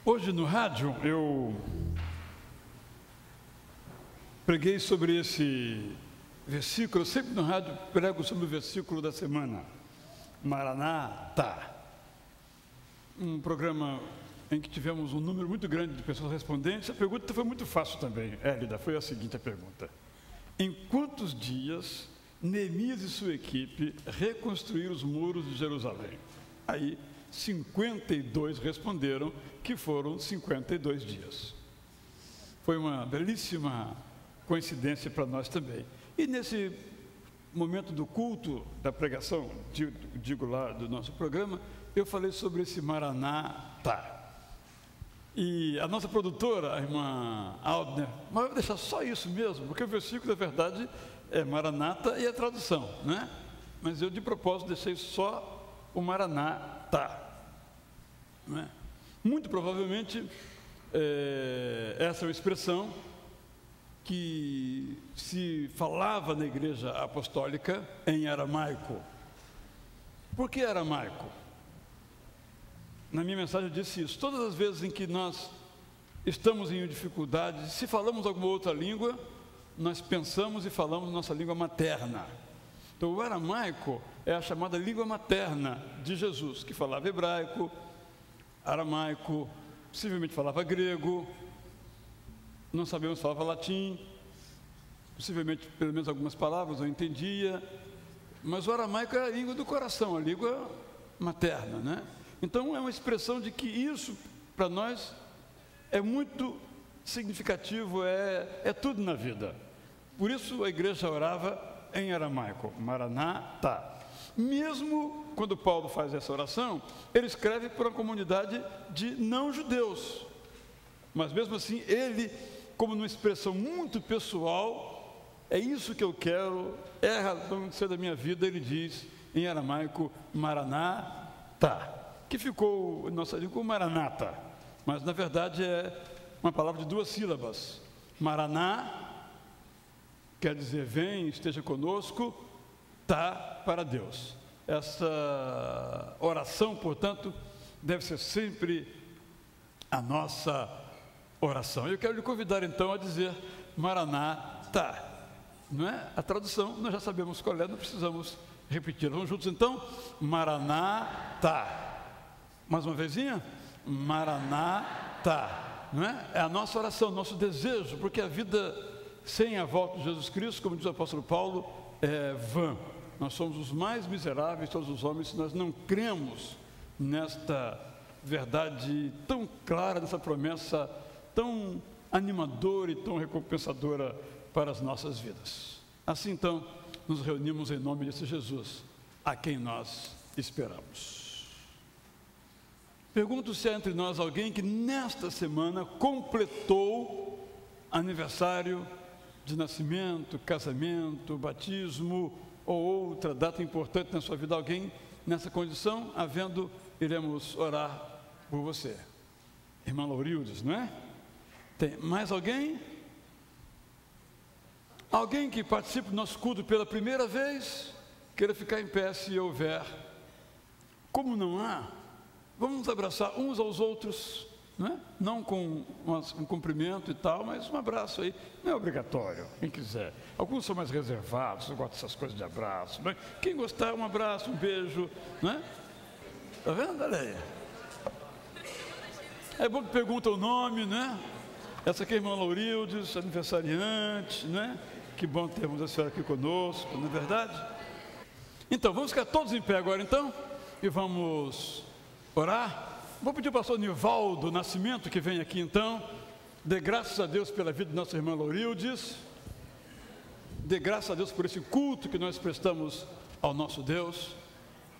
Hoje no rádio eu preguei sobre esse versículo. Eu sempre no rádio prego sobre o versículo da semana, Maranata. Um programa em que tivemos um número muito grande de pessoas respondentes. A pergunta foi muito fácil também, Hélida, foi a seguinte a pergunta: em quantos dias Neemias e sua equipe reconstruíram os muros de Jerusalém? Aí 52 responderam que foram 52 dias. Foi uma belíssima coincidência para nós também. E nesse momento do culto, da pregação, digo lá do nosso programa, eu falei sobre esse Maranata. E a nossa produtora, a irmã Aldner, mas eu vou deixar só isso mesmo, porque o versículo, na verdade, é Maranata e a tradução, né? Mas eu, de propósito, deixei só o Maranata, né? Muito provavelmente, essa é uma expressão que se falava na igreja apostólica em aramaico. Por que aramaico? Na minha mensagem eu disse isso. Todas as vezes em que nós estamos em dificuldade, se falamos alguma outra língua, nós pensamos e falamos nossa língua materna. Então o aramaico é a chamada língua materna de Jesus, que falava hebraico, aramaico, possivelmente falava grego, não sabemos, falava latim, possivelmente pelo menos algumas palavras eu entendia, mas o aramaico é a língua do coração, a língua materna, né? Então é uma expressão de que isso para nós é muito significativo, é tudo na vida. Por isso a igreja orava em aramaico, Maranata. Mesmo quando Paulo faz essa oração, ele escreve para uma comunidade de não-judeus, mas mesmo assim ele, como numa expressão muito pessoal, é isso que eu quero, é a razão de ser da minha vida, ele diz em aramaico Maranata, que ficou nossa língua Maranata, mas na verdade é uma palavra de duas sílabas. Maraná quer dizer vem, esteja conosco, tá para Deus. Essa oração, portanto, deve ser sempre a nossa oração. Eu quero lhe convidar então a dizer Maranata, não é? A tradução nós já sabemos qual é, não precisamos repetir. Vamos juntos então, Maranata. Mais uma vezinha, Maranata, não é? É a nossa oração, nosso desejo, porque a vida sem a volta de Jesus Cristo, como diz o apóstolo Paulo, é vã. Nós somos os mais miseráveis de todos os homens se nós não cremos nesta verdade tão clara, dessa promessa tão animadora e tão recompensadora para as nossas vidas. Assim então, nos reunimos em nome desse Jesus, a quem nós esperamos. Pergunto se há entre nós alguém que nesta semana completou aniversário de nascimento, casamento, batismo ou outra data importante na sua vida. Alguém nessa condição? Havendo, iremos orar por você. Irmã Laurildes, não é? Tem mais alguém? Alguém que participe do nosso culto pela primeira vez? Queira ficar em pé se houver. Como não há, vamos nos abraçar uns aos outros, não é? Não com um cumprimento e tal, mas um abraço aí. Não é obrigatório, quem quiser. Alguns são mais reservados, não gostam dessas coisas de abraço, não é? Quem gostar, um abraço, um beijo, não é? Está vendo? Olha aí. É bom que pergunta o nome, né? Essa aqui é a irmã Laurildes, aniversariante, né? Que bom termos a senhora aqui conosco, não é verdade? Então, vamos ficar todos em pé agora, então, e vamos orar. Vou pedir ao pastor Nivaldo Nascimento, que vem aqui, então. Dê graças a Deus pela vida de nossa irmã Laurildes. Dê graças a Deus por esse culto que nós prestamos ao nosso Deus.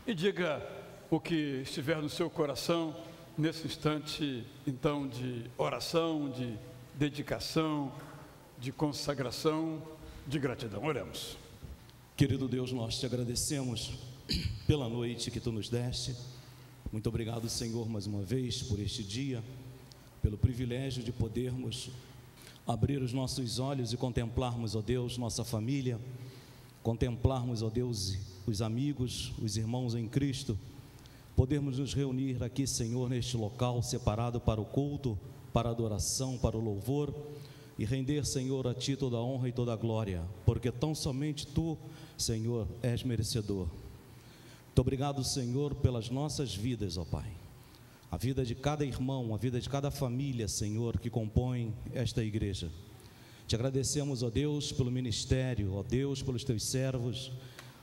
E diga o que estiver no seu coração nesse instante, então, de oração, de dedicação, de consagração, de gratidão. Oremos. Querido Deus, nós te agradecemos pela noite que tu nos deste. Muito obrigado, Senhor, mais uma vez por este dia, pelo privilégio de podermos abrir os nossos olhos e contemplarmos, ó Deus, nossa família, contemplarmos, ó Deus, os amigos, os irmãos em Cristo, podermos nos reunir aqui, Senhor, neste local separado para o culto, para a adoração, para o louvor, e render, Senhor, a Ti toda a honra e toda a glória, porque tão somente Tu, Senhor, és merecedor. Muito obrigado, Senhor, pelas nossas vidas, ó Pai. A vida de cada irmão, a vida de cada família, Senhor, que compõe esta igreja. Te agradecemos, ó Deus, pelo ministério, ó Deus, pelos Teus servos,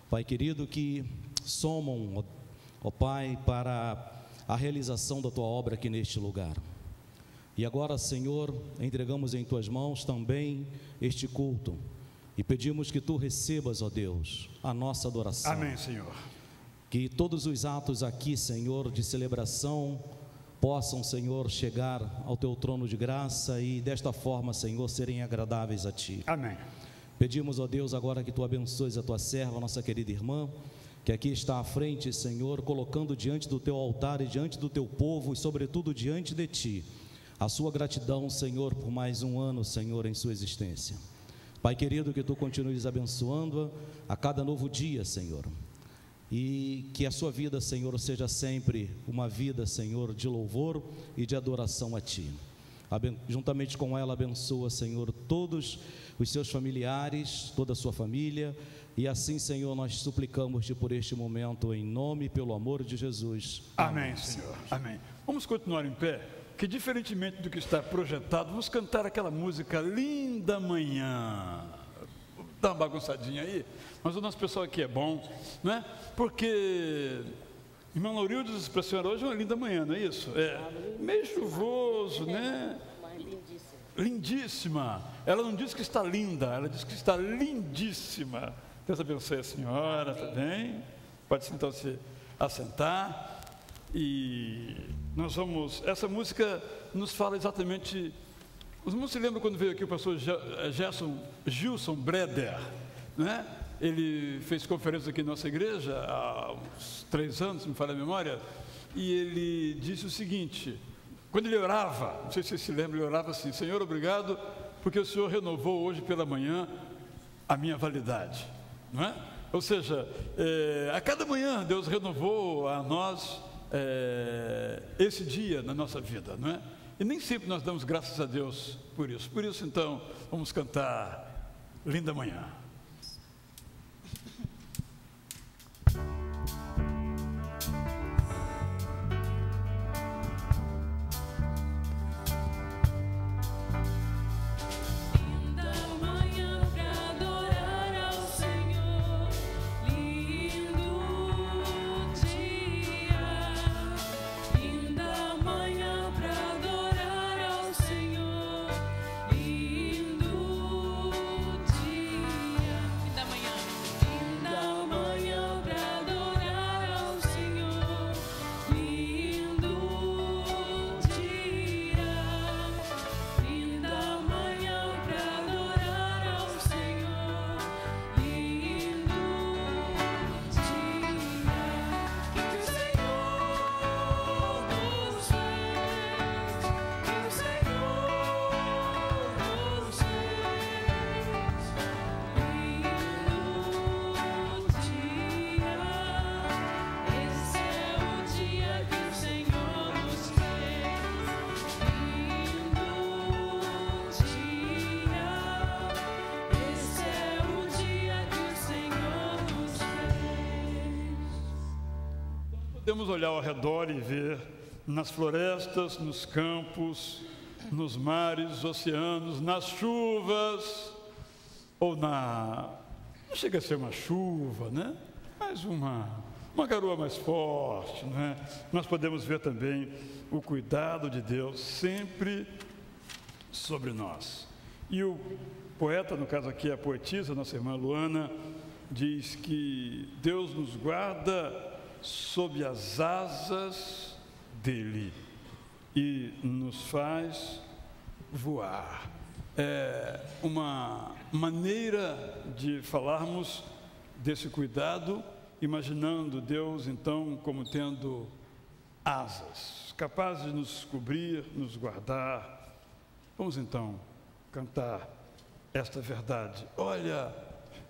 Pai querido, que somam, ó Pai, para a realização da Tua obra aqui neste lugar. E agora, Senhor, entregamos em Tuas mãos também este culto e pedimos que Tu recebas, ó Deus, a nossa adoração. Amém, Senhor. Que todos os atos aqui, Senhor, de celebração possam, Senhor, chegar ao Teu trono de graça e desta forma, Senhor, serem agradáveis a Ti. Amém. Pedimos, ó Deus, agora que Tu abençoes a Tua serva, nossa querida irmã, que aqui está à frente, Senhor, colocando diante do Teu altar e diante do Teu povo e sobretudo diante de Ti, a sua gratidão, Senhor, por mais um ano, Senhor, em sua existência. Pai querido, que Tu continues abençoando-a a cada novo dia, Senhor, e que a sua vida, Senhor, seja sempre uma vida, Senhor, de louvor e de adoração a Ti. Juntamente com ela, abençoa, Senhor, todos os seus familiares, toda a sua família, e assim, Senhor, nós suplicamos-te por este momento, em nome e pelo amor de Jesus. Amém, Senhor. Amém. Vamos continuar em pé, que diferentemente do que está projetado, vamos cantar aquela música Linda Manhã. Dá uma bagunçadinha aí, mas o nosso pessoal aqui é bom, não é? Porque irmão Laurildo disse para a senhora hoje uma linda manhã, não é isso? É meio chuvoso, né? Lindíssima. Ela não diz que está linda, ela diz que está lindíssima. Deus abençoe a senhora, tá bem? Pode então se assentar. E nós vamos, essa música nos fala exatamente. Os irmãos se lembram quando veio aqui o pastor Gilson Breder, né? Ele fez conferência aqui na nossa igreja há uns 3 anos, se me falha a memória, e ele disse o seguinte, quando ele orava, não sei se você se lembra, ele orava assim: Senhor, obrigado, porque o Senhor renovou hoje pela manhã a minha validade, não é? Ou seja, a cada manhã Deus renovou a nós esse dia na nossa vida, não é? E nem sempre nós damos graças a Deus por isso. Por isso, então, vamos cantar Linda Manhã. Podemos olhar ao redor e ver nas florestas, nos campos, nos mares, oceanos, nas chuvas, ou não chega a ser uma chuva, né? Mas uma garoa mais forte, né? Nós podemos ver também o cuidado de Deus sempre sobre nós. E o poeta, no caso aqui a poetisa, nossa irmã Luana, diz que Deus nos guarda sob as asas dele e nos faz voar. É uma maneira de falarmos desse cuidado, imaginando Deus então como tendo asas, capaz de nos cobrir, nos guardar. Vamos então cantar esta verdade. Olha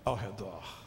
ao redor.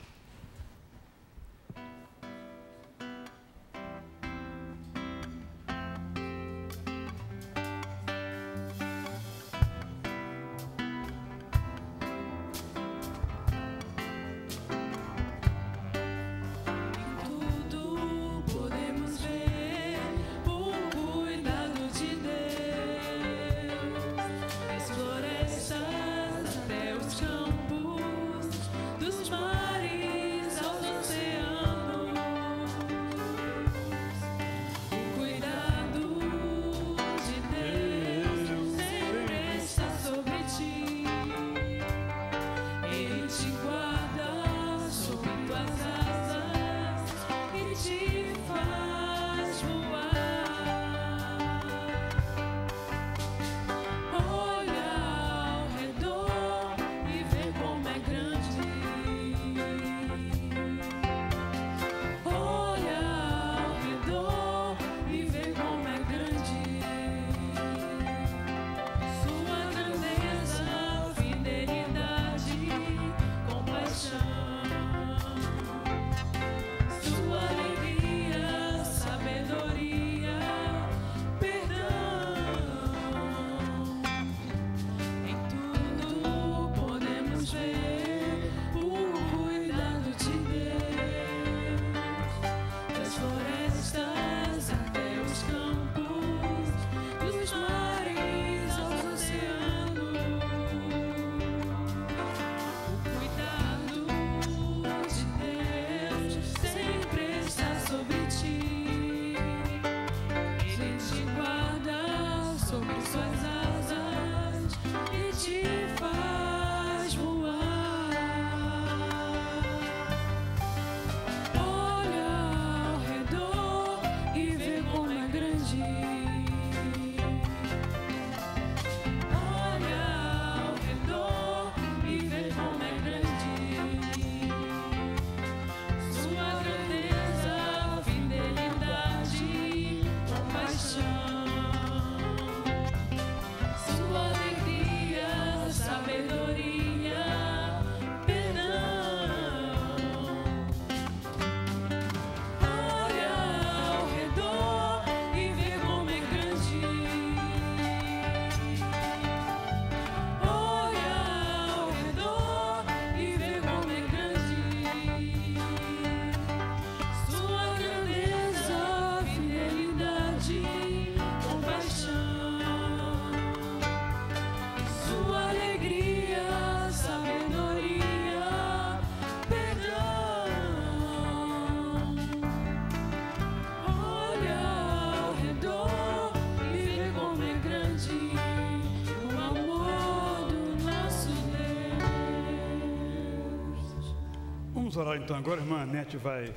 Vamos orar então agora. A irmã Anete vai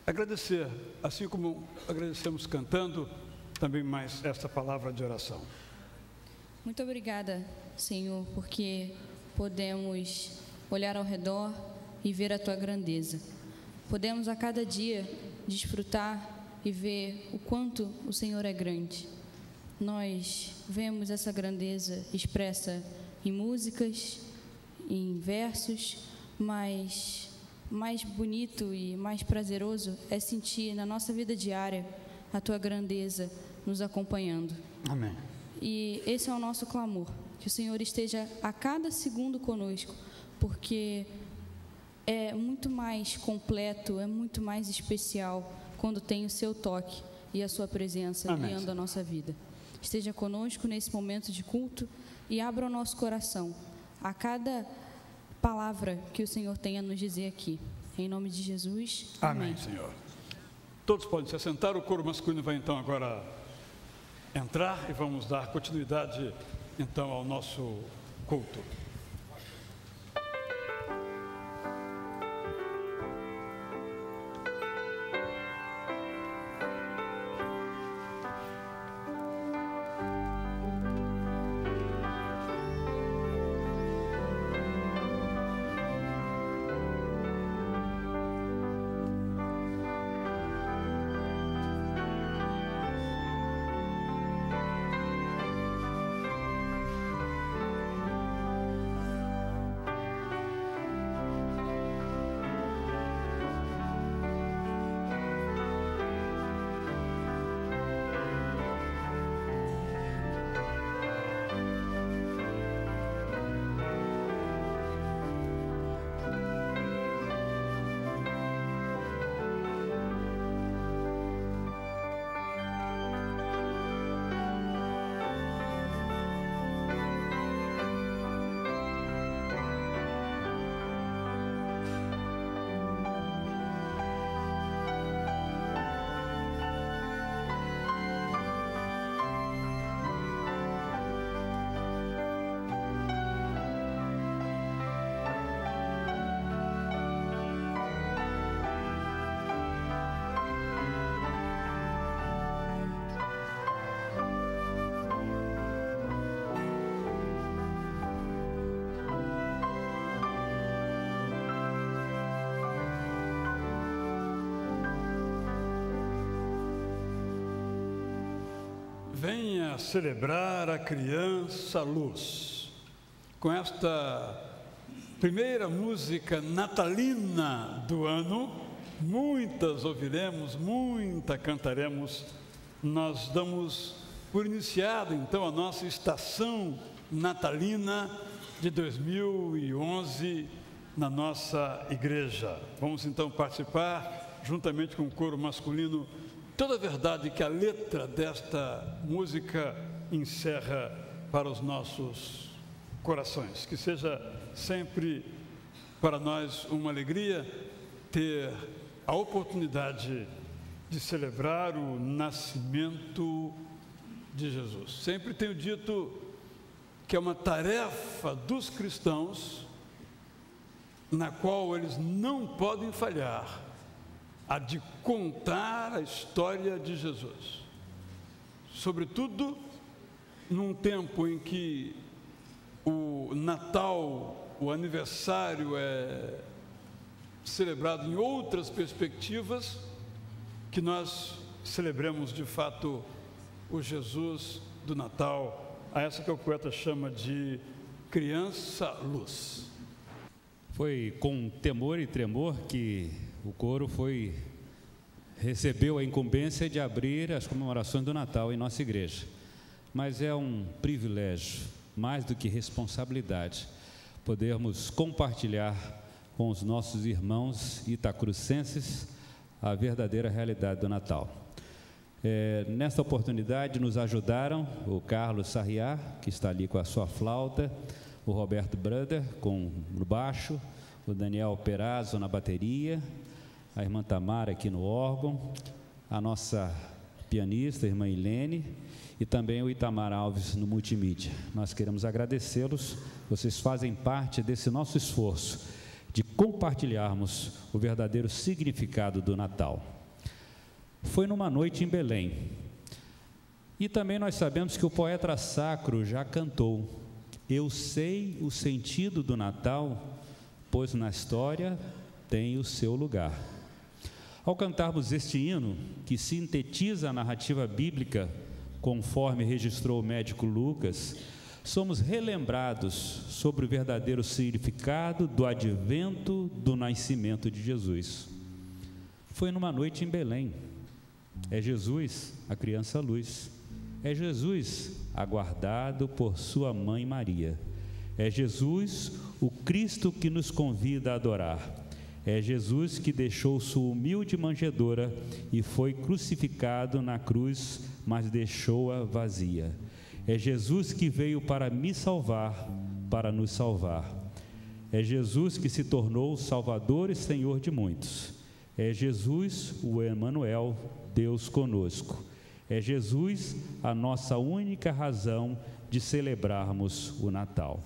agradecer, assim como agradecemos cantando, também mais esta palavra de oração. Muito obrigada, Senhor, porque podemos olhar ao redor e ver a Tua grandeza. Podemos a cada dia desfrutar e ver o quanto o Senhor é grande. Nós vemos essa grandeza expressa em músicas, em versos, mas mais bonito e mais prazeroso é sentir na nossa vida diária a Tua grandeza nos acompanhando. Amém. E esse é o nosso clamor, que o Senhor esteja a cada segundo conosco, porque é muito mais completo, é muito mais especial quando tem o Seu toque e a Sua presença guiando a nossa vida. Esteja conosco nesse momento de culto e abra o nosso coração a cada palavra que o Senhor tem a nos dizer aqui. Em nome de Jesus, amém. Amém, Senhor. Todos podem se assentar, o coro masculino vai então agora entrar e vamos dar continuidade então ao nosso culto. Venha celebrar a criança luz. Com esta primeira música natalina do ano, muitas ouviremos, muita cantaremos. Nós damos por iniciada então a nossa estação natalina de 2011 na nossa igreja. Vamos então participar juntamente com o coro masculino toda a verdade que a letra desta música encerra para os nossos corações. Que seja sempre para nós uma alegria ter a oportunidade de celebrar o nascimento de Jesus. Sempre tenho dito que é uma tarefa dos cristãos na qual eles não podem falhar, a de contar a história de Jesus, sobretudo num tempo em que o Natal, o aniversário é celebrado em outras perspectivas, que nós celebremos de fato o Jesus do Natal, a essa que o poeta chama de criança luz. Foi com temor e tremor que o coro recebeu a incumbência de abrir as comemorações do Natal em nossa igreja. Mas é um privilégio, mais do que responsabilidade, podermos compartilhar com os nossos irmãos itacrucenses a verdadeira realidade do Natal. Nesta oportunidade nos ajudaram o Carlos Sarriá, que está ali com a sua flauta, o Roberto Brother com o baixo, o Daniel Perazzo na bateria, a irmã Tamara aqui no órgão, a nossa pianista, a irmã Ilene, e também o Itamar Alves no multimídia. Nós queremos agradecê-los, vocês fazem parte desse nosso esforço de compartilharmos o verdadeiro significado do Natal. Foi numa noite em Belém. E também nós sabemos que o poeta sacro já cantou: eu sei o sentido do Natal, pois na história tem o seu lugar. Ao cantarmos este hino, que sintetiza a narrativa bíblica, conforme registrou o médico Lucas, somos relembrados sobre o verdadeiro significado do advento do nascimento de Jesus. Foi numa noite em Belém. É Jesus, a criança luz. É Jesus, aguardado por sua mãe Maria. É Jesus, o Cristo que nos convida a adorar. É Jesus que deixou sua humilde manjedoura e foi crucificado na cruz, mas deixou-a vazia. É Jesus que veio para me salvar, para nos salvar. É Jesus que se tornou Salvador e Senhor de muitos. É Jesus, o Emanuel, Deus conosco. É Jesus a nossa única razão de celebrarmos o Natal.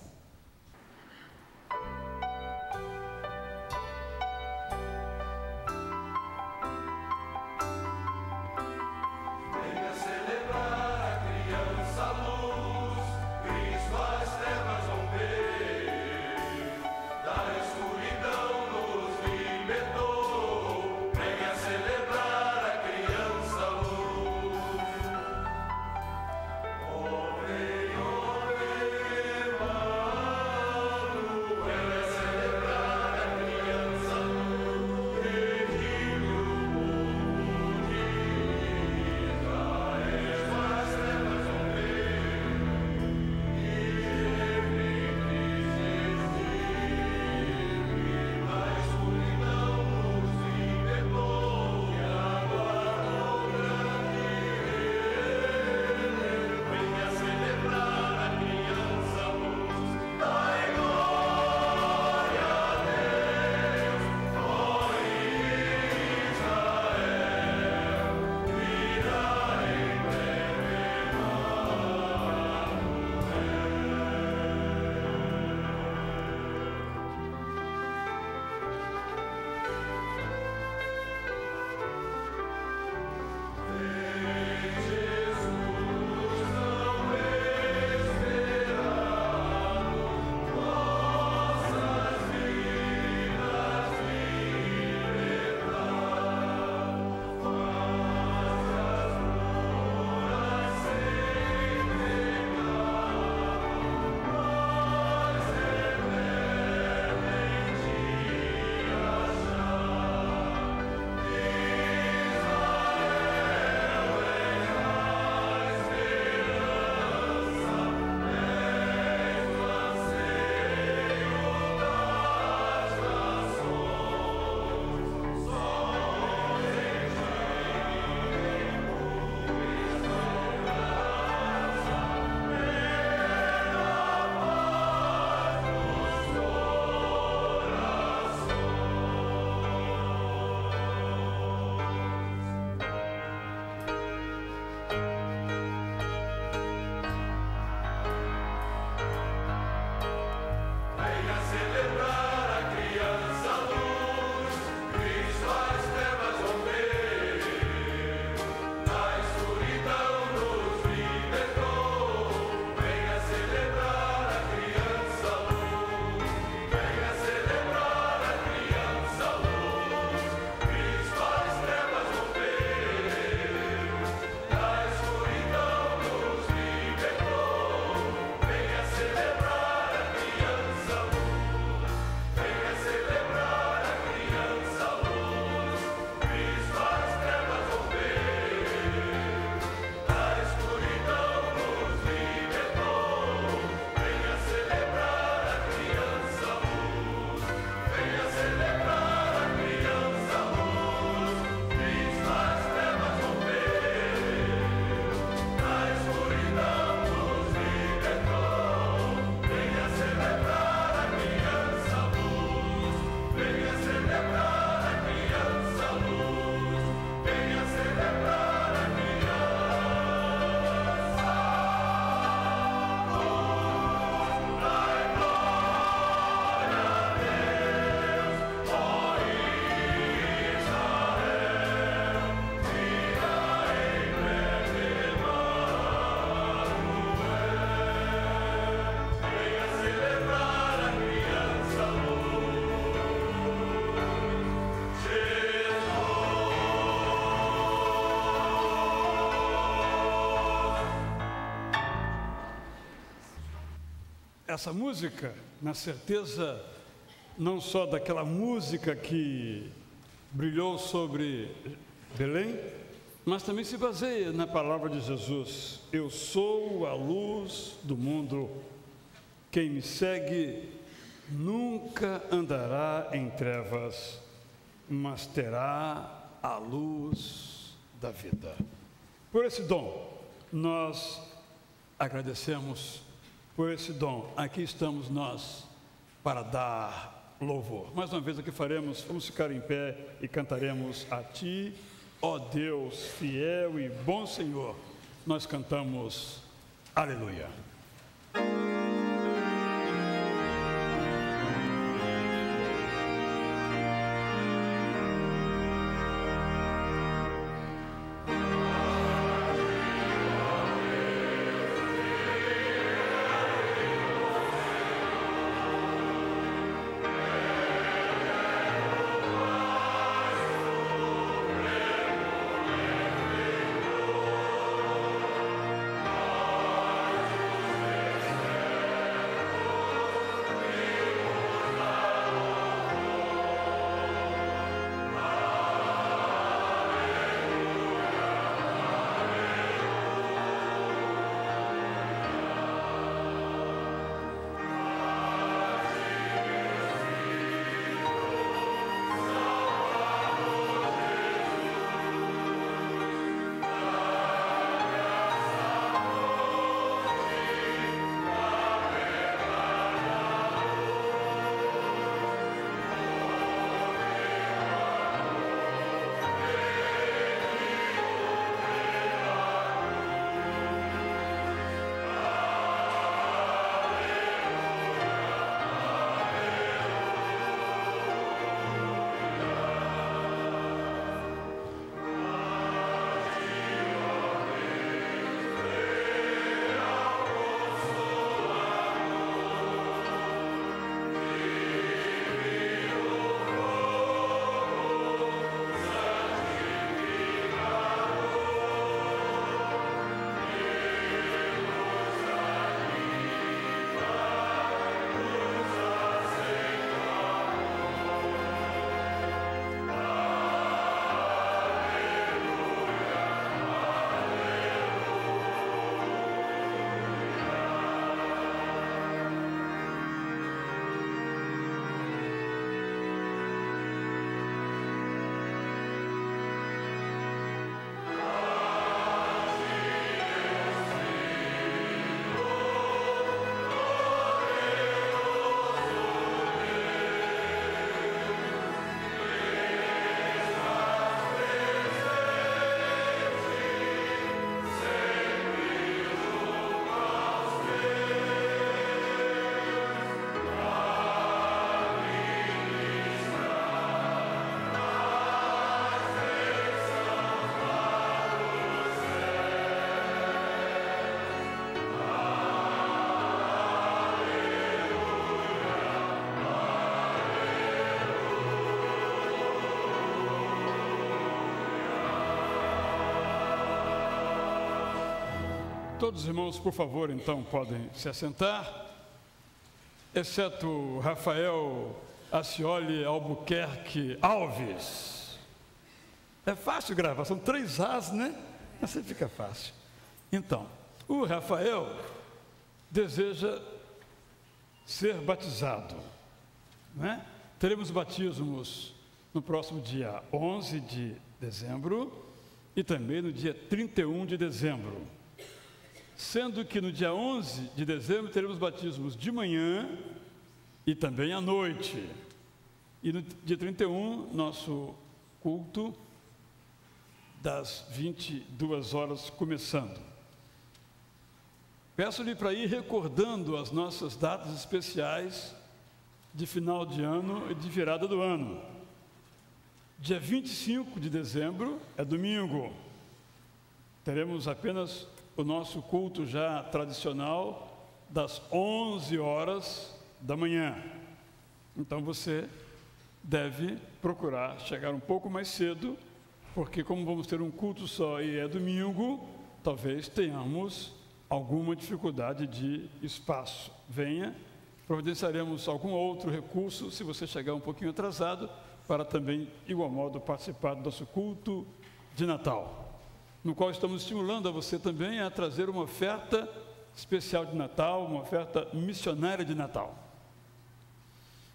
Oh, essa música, na certeza não só daquela música que brilhou sobre Belém, mas também se baseia na palavra de Jesus: eu sou a luz do mundo, quem me segue nunca andará em trevas, mas terá a luz da vida. Por esse dom, nós agradecemos. Por esse dom, aqui estamos nós para dar louvor. Mais uma vez aqui vamos ficar em pé e cantaremos a Ti, ó Deus fiel e bom Senhor. Nós cantamos Aleluia. Todos os irmãos, por favor, então, podem se assentar, exceto Rafael Acioli Albuquerque Alves. É fácil gravar, são 3 As, né? Assim fica fácil. Então, o Rafael deseja ser batizado, né? Teremos batismos no próximo dia 11 de dezembro e também no dia 31 de dezembro. Sendo que no dia 11 de dezembro teremos batismos de manhã e também à noite. E no dia 31, nosso culto das 22 horas começando. Peço-lhe para ir recordando as nossas datas especiais de final de ano e de virada do ano. Dia 25 de dezembro é domingo. Teremos apenas o nosso culto já tradicional das 11 horas da manhã. Então você deve procurar chegar um pouco mais cedo, porque como vamos ter um culto só e é domingo, talvez tenhamos alguma dificuldade de espaço, venha, providenciaremos algum outro recurso, se você chegar um pouquinho atrasado, para também, igual modo, participar do nosso culto de Natal, no qual estamos estimulando a você também a trazer uma oferta especial de Natal, uma oferta missionária de Natal.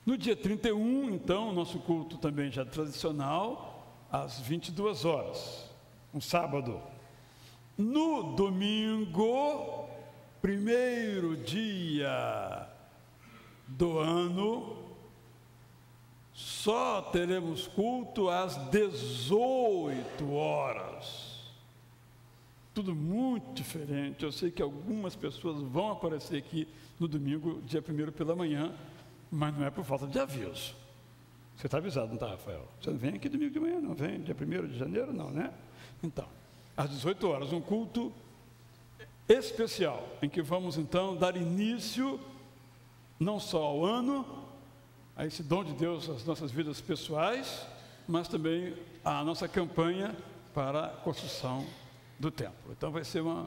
No dia 31, então, nosso culto também já tradicional, às 22 horas, um sábado. No domingo, primeiro dia do ano, só teremos culto às 18 horas. Tudo muito diferente. Eu sei que algumas pessoas vão aparecer aqui no domingo, dia 1º pela manhã, mas não é por falta de aviso. Você está avisado, não está, Rafael? Você não vem aqui domingo de manhã, não vem? Dia 1º de janeiro, não, né? Então, às 18 horas, um culto especial, em que vamos, então, dar início, não só ao ano, a esse dom de Deus às nossas vidas pessoais, mas também à nossa campanha para a construção do templo. Então, vai ser uma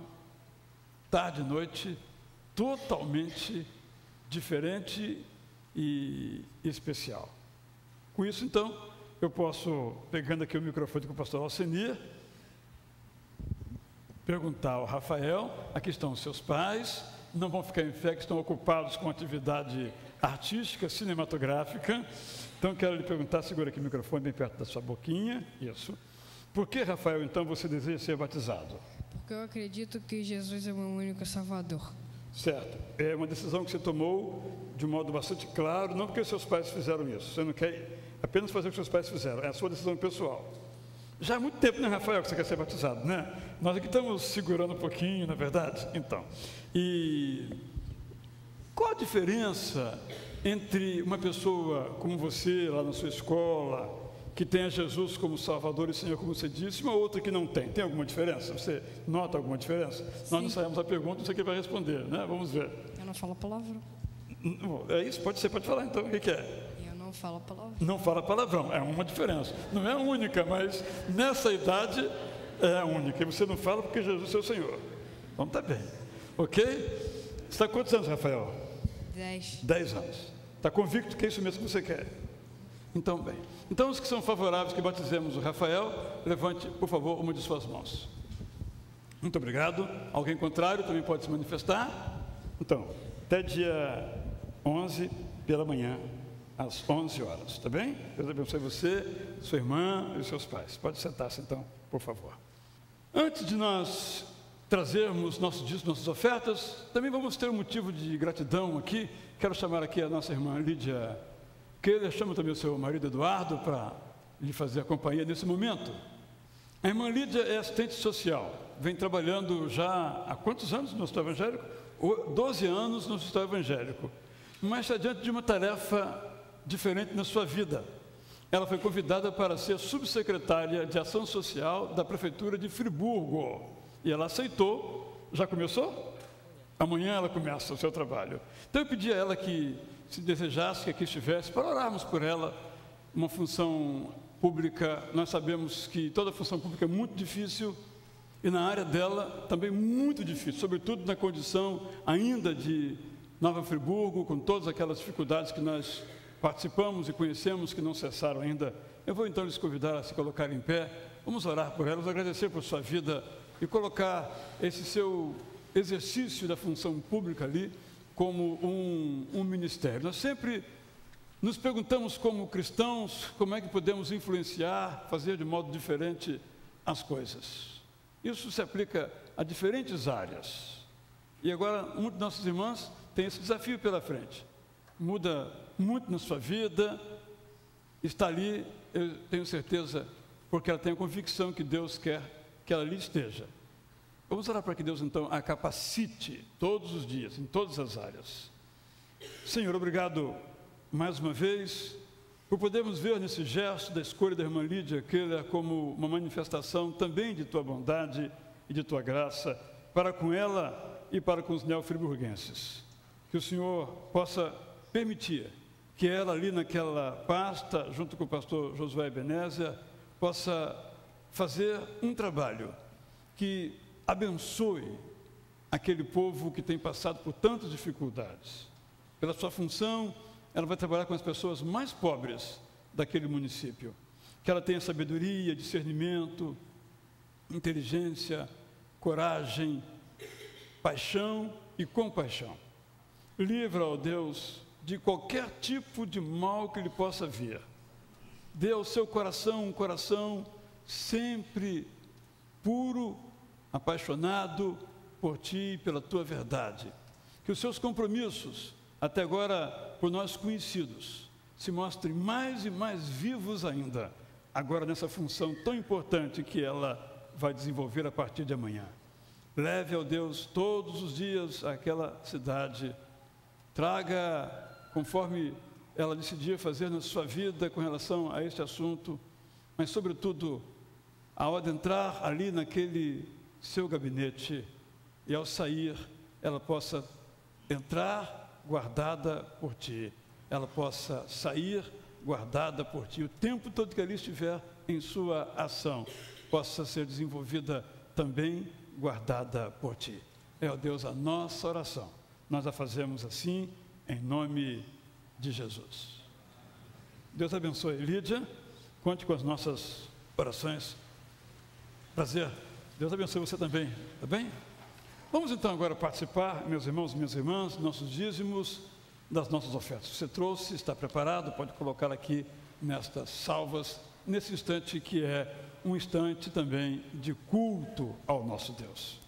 tarde e noite totalmente diferente e especial. Com isso, então, eu posso, pegando aqui o microfone com o pastor Alcenir, perguntar ao Rafael, aqui estão os seus pais, não vão ficar em fé, que estão ocupados com atividade artística, cinematográfica. Então, quero lhe perguntar, segura aqui o microfone bem perto da sua boquinha, isso. Por que, Rafael, então, você deseja ser batizado? Porque eu acredito que Jesus é o meu único Salvador. Certo. É uma decisão que você tomou de um modo bastante claro, não porque seus pais fizeram isso. Você não quer apenas fazer o que seus pais fizeram, é a sua decisão pessoal. Já há muito tempo, né, Rafael, que você quer ser batizado, né? Nós aqui estamos segurando um pouquinho, na verdade. Então, e qual a diferença entre uma pessoa como você, lá na sua escola, que tenha Jesus como Salvador e Senhor, como você disse, e uma outra que não tem? Tem alguma diferença? Você nota alguma diferença? Sim. Nós não saímos a pergunta, você que vai responder, né? Vamos ver. Eu não falo palavrão. É isso? Pode falar então, o que é? Eu não falo palavrão. Não fala palavrão, é uma diferença. Não é a única, mas nessa idade é a única. E você não fala porque Jesus é seu Senhor. Então tá bem. Ok? Você está com quantos anos, Rafael? 10. 10 anos. Está convicto que é isso mesmo que você quer? Então, bem. Então, os que são favoráveis que batizemos o Rafael, levante, por favor, uma de suas mãos. Muito obrigado. Alguém contrário também pode se manifestar. Então, até dia 11 pela manhã, às 11 horas, tá bem? Deus abençoe você, sua irmã e os seus pais. Pode sentar-se, então, por favor. Antes de nós trazermos nossos dízimos, nossas ofertas, também vamos ter um motivo de gratidão aqui. Quero chamar aqui a nossa irmã Lídia Keller, chama também o seu marido Eduardo para lhe fazer a companhia nesse momento. A irmã Lídia é assistente social, vem trabalhando já há quantos anos no Hospital Evangélico? 12 anos no Hospital Evangélico, mas está diante de uma tarefa diferente na sua vida. Ela foi convidada para ser subsecretária de Ação Social da Prefeitura de Friburgo, e ela aceitou. Já começou? Amanhã ela começa o seu trabalho. Então eu pedi a ela que, se desejasse que aqui estivesse, para orarmos por ela, uma função pública. Nós sabemos que toda função pública é muito difícil, e na área dela também muito difícil, sobretudo na condição ainda de Nova Friburgo, com todas aquelas dificuldades que nós participamos e conhecemos, que não cessaram ainda. Eu vou então lhes convidar a se colocar em pé, vamos orar por elas, agradecer por sua vida e colocar esse seu exercício da função pública ali como um ministério. Nós sempre nos perguntamos como cristãos, como é que podemos influenciar, fazer de modo diferente as coisas. Isso se aplica a diferentes áreas. E agora, uma de nossas irmãs tem esse desafio pela frente. Muda muito na sua vida, está ali, eu tenho certeza, porque ela tem a convicção que Deus quer que ela ali esteja. Vamos orar para que Deus, então, a capacite todos os dias, em todas as áreas. Senhor, obrigado mais uma vez por podermos ver nesse gesto da escolha da irmã Lídia Keller como uma manifestação também de tua bondade e de tua graça para com ela e para com os neofriburguenses. Que o Senhor possa permitir que ela ali naquela pasta, junto com o pastor Josué Ebenezer, possa fazer um trabalho que abençoe aquele povo que tem passado por tantas dificuldades. Pela sua função, ela vai trabalhar com as pessoas mais pobres daquele município. Que ela tenha sabedoria, discernimento, inteligência, coragem, paixão e compaixão. Livra, ó Deus, de qualquer tipo de mal que lhe possa vir. Dê ao seu coração um coração sempre puro, apaixonado por ti e pela tua verdade. Que os seus compromissos, até agora por nós conhecidos, se mostrem mais e mais vivos ainda, agora nessa função tão importante que ela vai desenvolver a partir de amanhã. Leve ao Deus todos os dias àquela cidade, traga, conforme ela decidia fazer na sua vida com relação a este assunto, mas sobretudo, ao adentrar ali naquele seu gabinete e ao sair, ela possa entrar guardada por ti, ela possa sair guardada por ti, o tempo todo que ali estiver em sua ação, possa ser desenvolvida também guardada por ti. É, ó Deus, a nossa oração. Nós a fazemos assim, em nome de Jesus. Deus abençoe Lídia, conte com as nossas orações. Prazer, Deus abençoe você também, tá bem? Vamos então agora participar, meus irmãos e minhas irmãs, nossos dízimos, das nossas ofertas. Você trouxe, está preparado, pode colocar aqui nestas salvas, nesse instante que é um instante também de culto ao nosso Deus.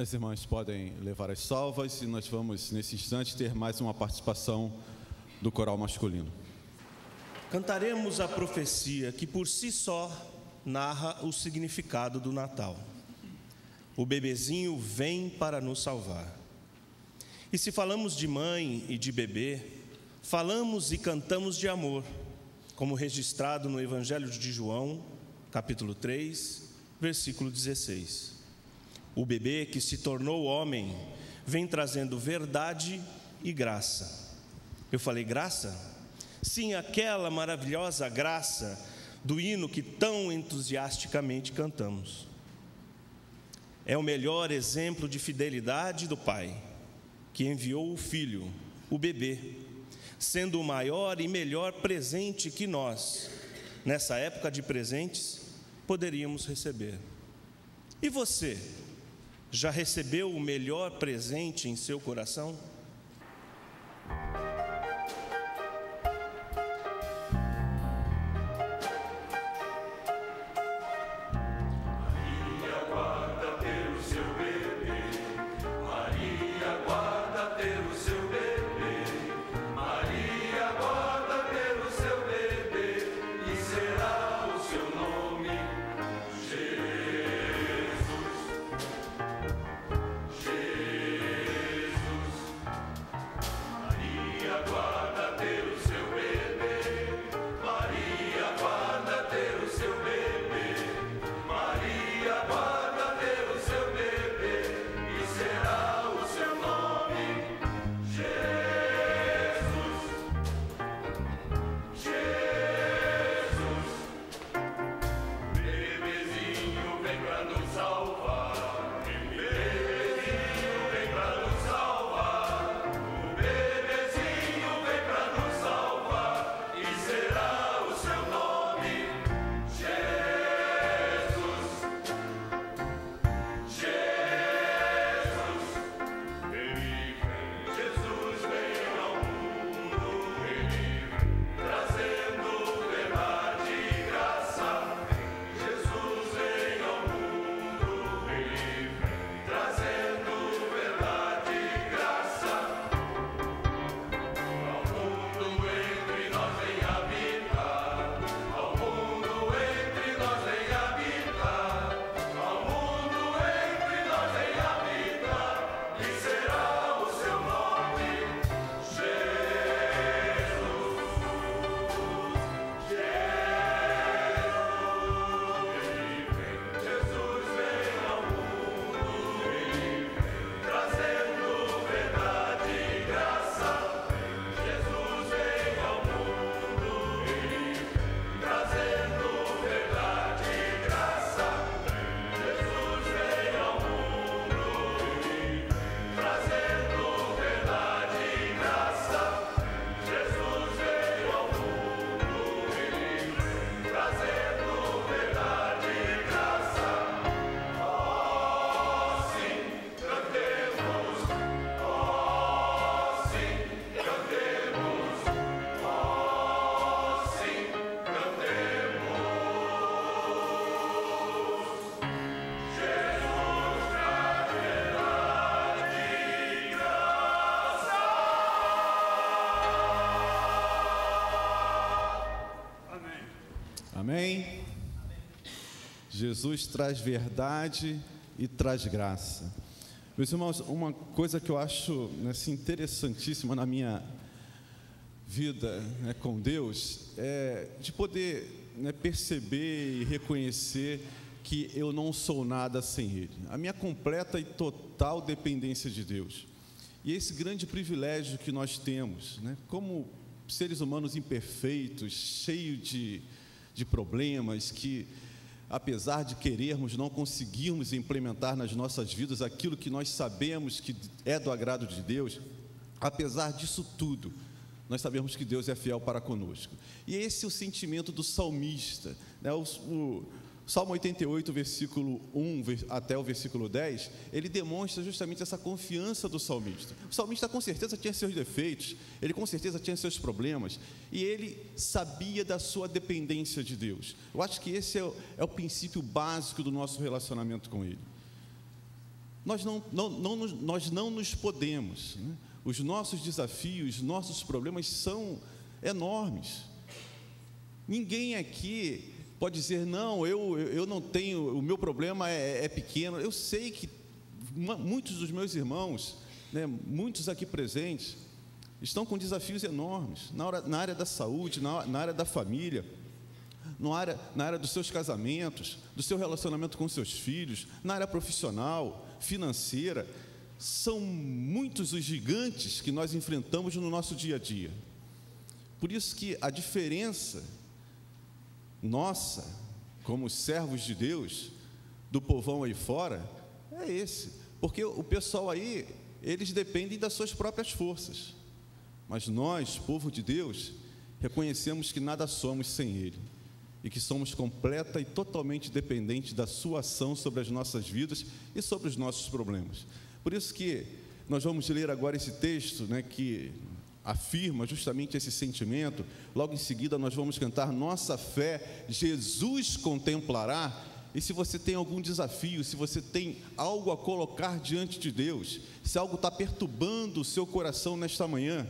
As irmãs podem levar as salvas e nós vamos, nesse instante, ter mais uma participação do coral masculino. Cantaremos a profecia que por si só narra o significado do Natal. O bebezinho vem para nos salvar. E se falamos de mãe e de bebê, falamos e cantamos de amor, como registrado no Evangelho de João, capítulo 3, versículo 16. O bebê que se tornou homem vem trazendo verdade e graça. Eu falei graça? Sim, aquela maravilhosa graça do hino que tão entusiasticamente cantamos. É o melhor exemplo de fidelidade do Pai, que enviou o Filho, o bebê, sendo o maior e melhor presente que nós, nessa época de presentes, poderíamos receber. E você? Já recebeu o melhor presente em seu coração? Maria guarda ter o seu bebê, Maria guarda ter Amém? Jesus traz verdade e traz graça. Meus irmãos, uma coisa que eu acho assim, interessantíssima na minha vida, né, com Deus é de poder, né, perceber e reconhecer que eu não sou nada sem Ele. A minha completa e total dependência de Deus. E esse grande privilégio que nós temos, né, como seres humanos imperfeitos, cheios de problemas, que apesar de querermos, não conseguirmos implementar nas nossas vidas aquilo que nós sabemos que é do agrado de Deus. Apesar disso tudo, nós sabemos que Deus é fiel para conosco. E esse é o sentimento do salmista, né? O Salmo 88, versículo 1 até o versículo 10, ele demonstra justamente essa confiança do salmista. O salmista com certeza tinha seus defeitos, ele com certeza tinha seus problemas, e ele sabia da sua dependência de Deus. Eu acho que esse é o princípio básico do nosso relacionamento com Ele. Nós não nos podemos, né? Os nossos desafios, nossos problemas são enormes. Ninguém aqui pode dizer, não, eu não tenho, o meu problema é pequeno. Eu sei que muitos dos meus irmãos, né, muitos aqui presentes, estão com desafios enormes, na área da saúde, na área da família, na área dos seus casamentos, do seu relacionamento com seus filhos, na área profissional, financeira. São muitos os gigantes que nós enfrentamos no nosso dia a dia. Por isso que a diferença nossa, como servos de Deus, do povão aí fora, é esse. Porque o pessoal aí, eles dependem das suas próprias forças. Mas nós, povo de Deus, reconhecemos que nada somos sem Ele. E que somos completa e totalmente dependentes da sua ação sobre as nossas vidas e sobre os nossos problemas. Por isso que nós vamos ler agora esse texto, né, que afirma justamente esse sentimento. Logo em seguida nós vamos cantar Nossa Fé, Jesus Contemplará. E se você tem algum desafio, se você tem algo a colocar diante de Deus, se algo está perturbando o seu coração nesta manhã,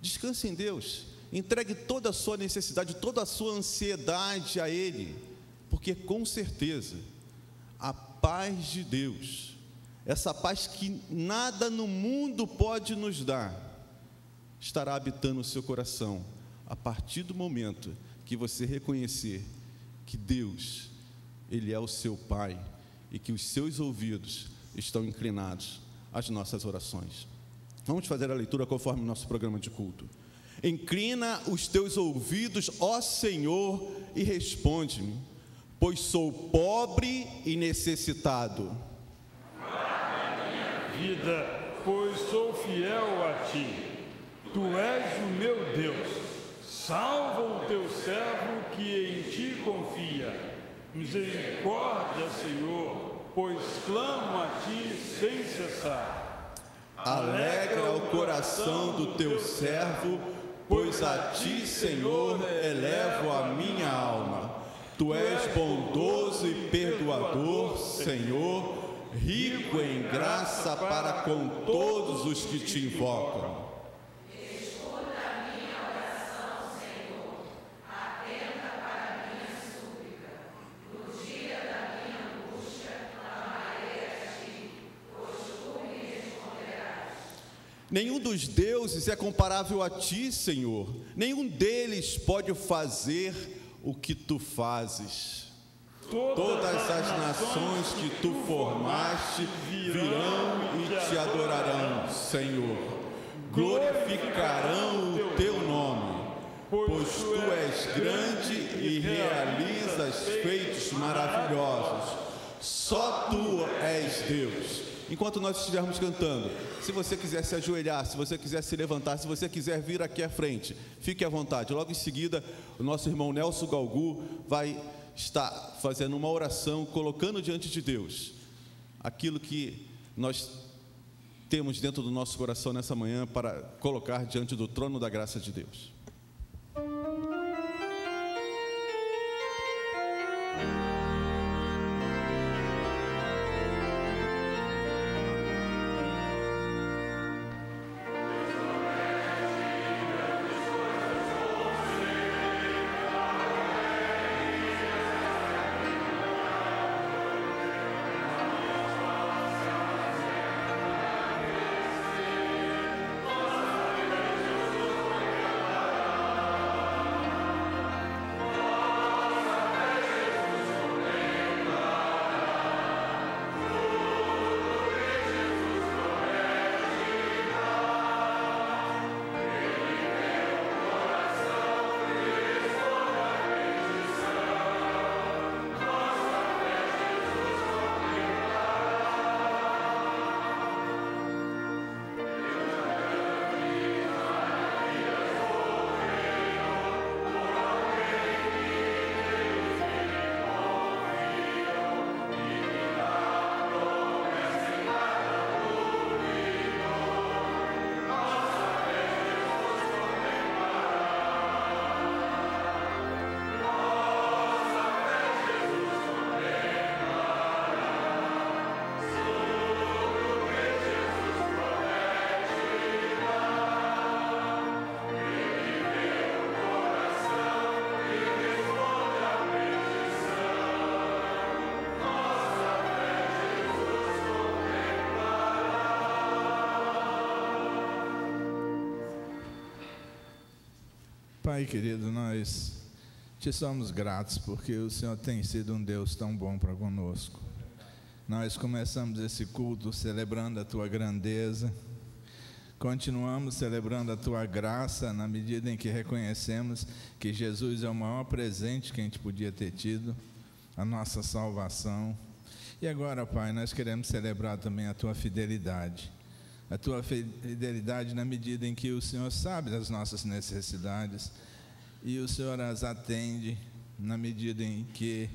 descanse em Deus, entregue toda a sua necessidade, toda a sua ansiedade a Ele, porque com certeza a paz de Deus, essa paz que nada no mundo pode nos dar, estará habitando o seu coração a partir do momento que você reconhecer que Deus, Ele é o seu Pai e que os seus ouvidos estão inclinados às nossas orações. Vamos fazer a leitura conforme o nosso programa de culto. Inclina os teus ouvidos, ó Senhor, e responde-me, pois sou pobre e necessitado. Guarda minha vida, pois sou fiel a Ti. Tu és o meu Deus, salva o teu servo que em Ti confia. Misericórdia, Senhor, pois clamo a Ti sem cessar. Alegra o coração do teu servo, pois a Ti, Senhor, elevo a minha alma. Tu és bondoso e perdoador, Senhor, rico em graça para com todos os que Te invocam. Nenhum dos deuses é comparável a Ti, Senhor. Nenhum deles pode fazer o que Tu fazes. Todas as nações que Tu formaste virão e Te adorarão, Senhor. Glorificarão o Teu nome, pois Tu és grande e realizas feitos maravilhosos. Só Tu és Deus. Enquanto nós estivermos cantando, se você quiser se ajoelhar, se você quiser se levantar, se você quiser vir aqui à frente, fique à vontade. Logo em seguida, o nosso irmão Nelson Galgu vai estar fazendo uma oração, colocando diante de Deus aquilo que nós temos dentro do nosso coração nessa manhã para colocar diante do trono da graça de Deus. Pai querido, nós te somos gratos porque o Senhor tem sido um Deus tão bom para conosco. Nós começamos esse culto celebrando a Tua grandeza, continuamos celebrando a Tua graça na medida em que reconhecemos que Jesus é o maior presente que a gente podia ter tido, a nossa salvação. E agora, Pai, nós queremos celebrar também a Tua fidelidade. A Tua fidelidade na medida em que o Senhor sabe das nossas necessidades e o Senhor as atende na medida em que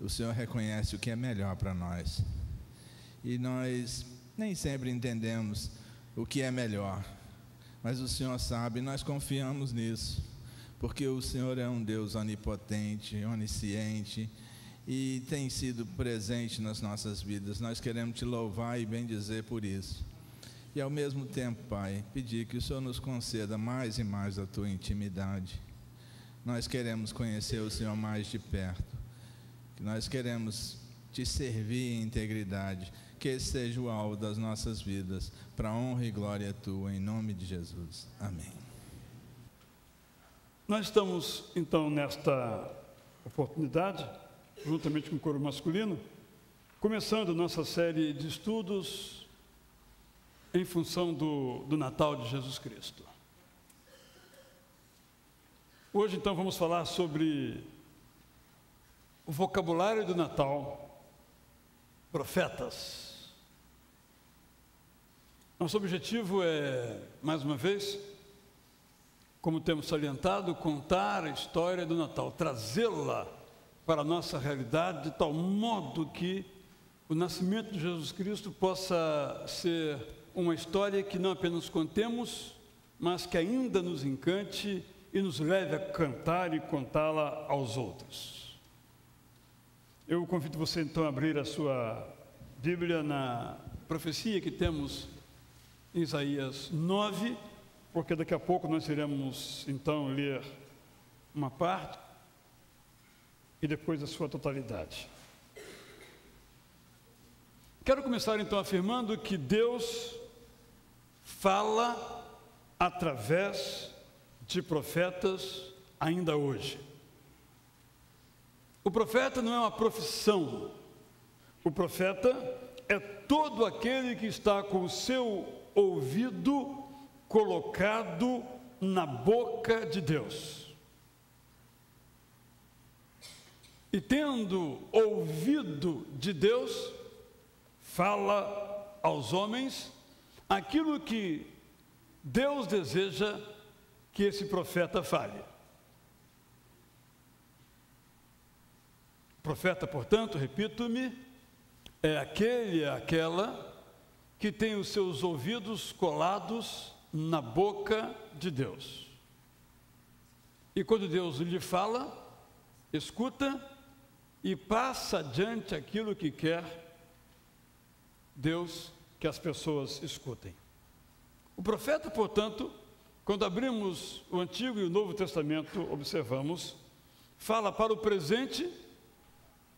o Senhor reconhece o que é melhor para nós. E nós nem sempre entendemos o que é melhor, mas o Senhor sabe e nós confiamos nisso, porque o Senhor é um Deus onipotente, onisciente, e tem sido presente nas nossas vidas. Nós queremos te louvar e bendizer por isso. E ao mesmo tempo, Pai, pedir que o Senhor nos conceda mais e mais a Tua intimidade. Nós queremos conhecer o Senhor mais de perto. Nós queremos te servir em integridade. Que esse seja o alvo das nossas vidas, para a honra e glória Tua, em nome de Jesus. Amém. Nós estamos, então, nesta oportunidade, juntamente com o coro masculino, começando nossa série de estudos em função do Natal de Jesus Cristo. Hoje, então, vamos falar sobre o vocabulário do Natal, profetas. Nosso objetivo é, mais uma vez, como temos salientado, contar a história do Natal, trazê-la para a nossa realidade, de tal modo que o nascimento de Jesus Cristo possa ser uma história que não apenas contemos, mas que ainda nos encante e nos leve a cantar e contá-la aos outros. Eu convido você então a abrir a sua Bíblia na profecia que temos em Isaías 9, porque daqui a pouco nós iremos então ler uma parte e depois a sua totalidade. Quero começar então afirmando que Deus fala através de profetas ainda hoje. O profeta não é uma profissão. O profeta é todo aquele que está com o seu ouvido colocado na boca de Deus. E tendo ouvido de Deus, fala aos homens aquilo que Deus deseja que esse profeta fale. O profeta, portanto, repito-me, é aquele, aquela que tem os seus ouvidos colados na boca de Deus. E quando Deus lhe fala, escuta e passa adiante aquilo que quer Deus que as pessoas escutem. O profeta, portanto, quando abrimos o Antigo e o Novo Testamento, observamos, fala para o presente,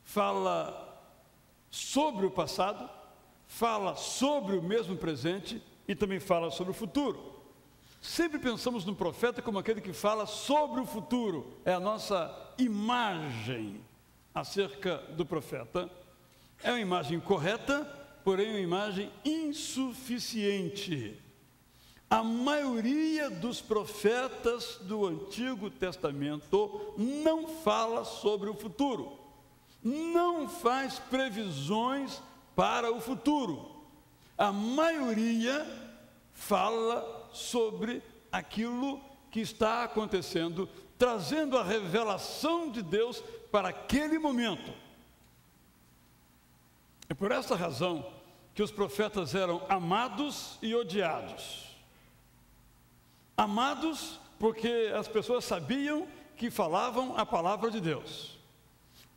fala sobre o passado, fala sobre o mesmo presente e também fala sobre o futuro. Sempre pensamos no profeta como aquele que fala sobre o futuro, é a nossa imagem acerca do profeta. É uma imagem correta, porém uma imagem insuficiente. A maioria dos profetas do Antigo Testamento não fala sobre o futuro, não faz previsões para o futuro. A maioria fala sobre aquilo que está acontecendo, trazendo a revelação de Deus para aquele momento. É por essa razão que os profetas eram amados e odiados. Amados porque as pessoas sabiam que falavam a palavra de Deus.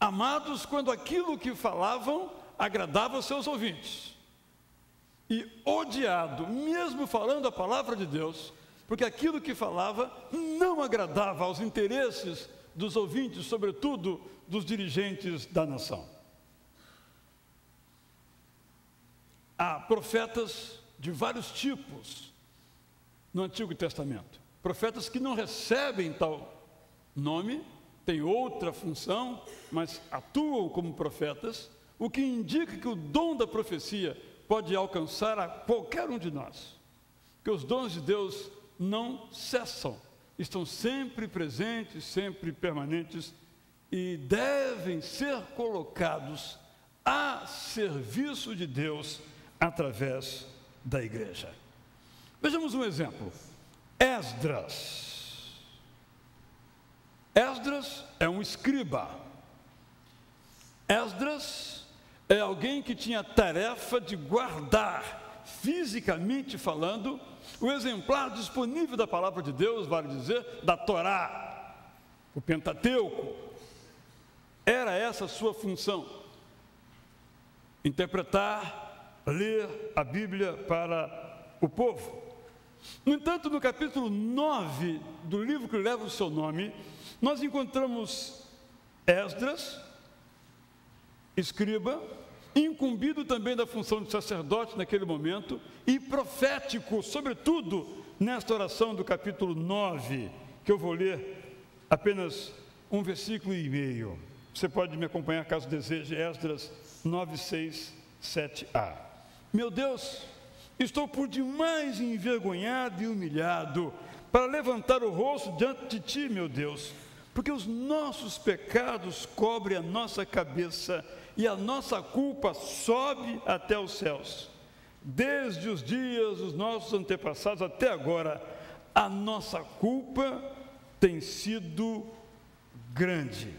Amados quando aquilo que falavam agradava aos seus ouvintes. E odiado, mesmo falando a palavra de Deus, porque aquilo que falava não agradava aos interesses dos ouvintes, sobretudo dos dirigentes da nação. Há profetas de vários tipos no Antigo Testamento. Profetas que não recebem tal nome, têm outra função, mas atuam como profetas, o que indica que o dom da profecia pode alcançar a qualquer um de nós. Que os dons de Deus não cessam, estão sempre presentes, sempre permanentes e devem ser colocados a serviço de Deus através da igreja. Vejamos um exemplo. Esdras. Esdras é um escriba. Esdras é alguém que tinha a tarefa de guardar, fisicamente falando, o exemplar disponível da palavra de Deus, vale dizer, da Torá, o Pentateuco. Era essa a sua função: interpretar, ler a Bíblia para o povo. No entanto, no capítulo 9 do livro que leva o seu nome, nós encontramos Esdras, escriba, incumbido também da função de sacerdote naquele momento e profético, sobretudo nesta oração do capítulo 9, que eu vou ler apenas um versículo e meio. Você pode me acompanhar caso deseje, Esdras 9, 6, 7a. Meu Deus, estou por demais envergonhado e humilhado para levantar o rosto diante de Ti, meu Deus, porque os nossos pecados cobrem a nossa cabeça e a nossa culpa sobe até os céus. Desde os dias dos nossos antepassados até agora, a nossa culpa tem sido grande.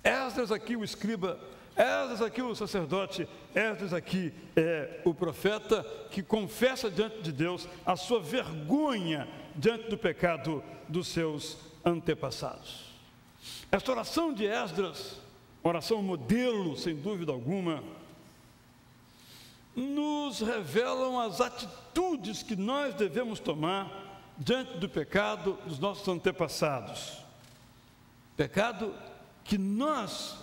Esdras aqui o escriba, Esdras aqui o sacerdote, Esdras aqui é o profeta que confessa diante de Deus a sua vergonha diante do pecado dos seus antepassados. Esta oração de Esdras, oração modelo, sem dúvida alguma, nos revelam as atitudes que nós devemos tomar diante do pecado dos nossos antepassados. Pecado que nós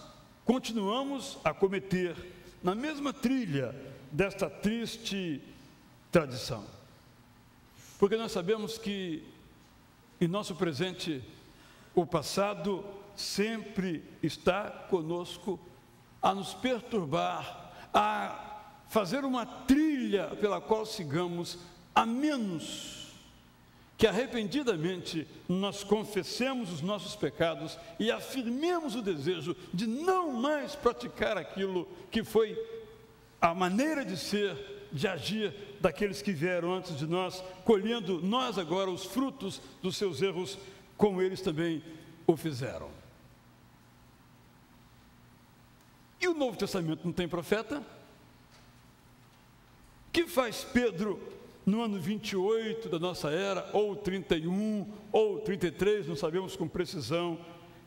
continuamos a cometer na mesma trilha desta triste tradição. Porque nós sabemos que em nosso presente o passado sempre está conosco a nos perturbar, a fazer uma trilha pela qual sigamos, a menos que arrependidamente nós confessemos os nossos pecados e afirmemos o desejo de não mais praticar aquilo que foi a maneira de ser, de agir daqueles que vieram antes de nós, colhendo nós agora os frutos dos seus erros, como eles também o fizeram. E o Novo Testamento não tem profeta? O que faz Pedro no ano 28 da nossa era, ou 31, ou 33, não sabemos com precisão,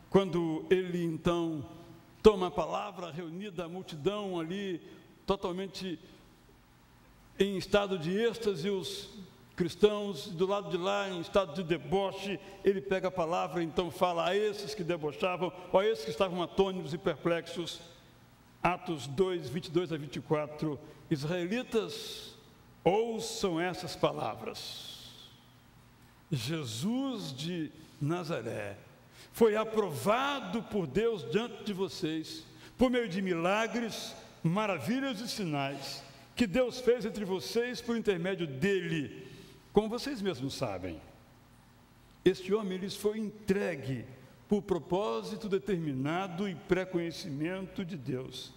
quando ele então toma a palavra, reunida a multidão ali, totalmente em estado de êxtase, os cristãos do lado de lá, em estado de deboche, ele pega a palavra, então fala a esses que debochavam, ou a esses que estavam atônitos e perplexos. Atos 2, 22 a 24, israelitas, ouçam essas palavras. Jesus de Nazaré foi aprovado por Deus diante de vocês, por meio de milagres, maravilhas e sinais, que Deus fez entre vocês por intermédio dele, como vocês mesmos sabem. Este homem lhes foi entregue por propósito determinado e pré-conhecimento de Deus.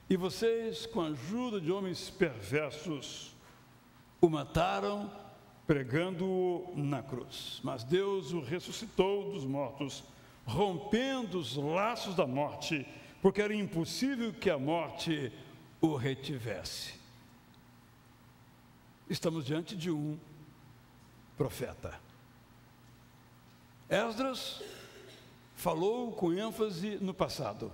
E vocês, com a ajuda de homens perversos, o mataram pregando-o na cruz. Mas Deus o ressuscitou dos mortos, rompendo os laços da morte, porque era impossível que a morte o retivesse. Estamos diante de um profeta. Esdras falou com ênfase no passado.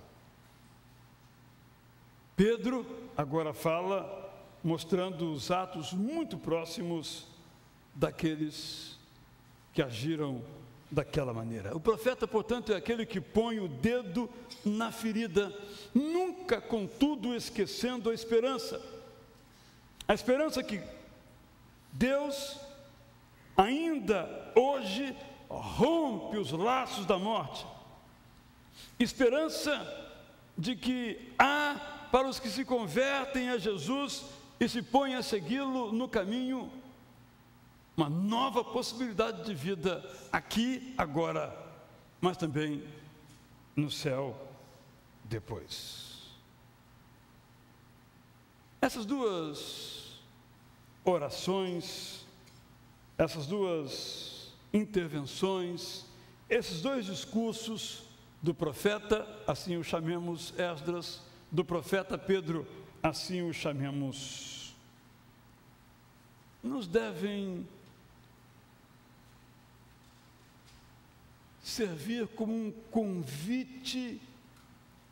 Pedro agora fala mostrando os atos muito próximos daqueles que agiram daquela maneira. O profeta, portanto, é aquele que põe o dedo na ferida, nunca, contudo, esquecendo a esperança. A esperança que Deus ainda hoje rompe os laços da morte. Esperança de que há para os que se convertem a Jesus e se põem a segui-lo no caminho, uma nova possibilidade de vida aqui, agora, mas também no céu depois. Essas duas orações, essas duas intervenções, esses dois discursos do profeta, assim o chamemos Esdras, do profeta Pedro, assim o chamemos, nos devem servir como um convite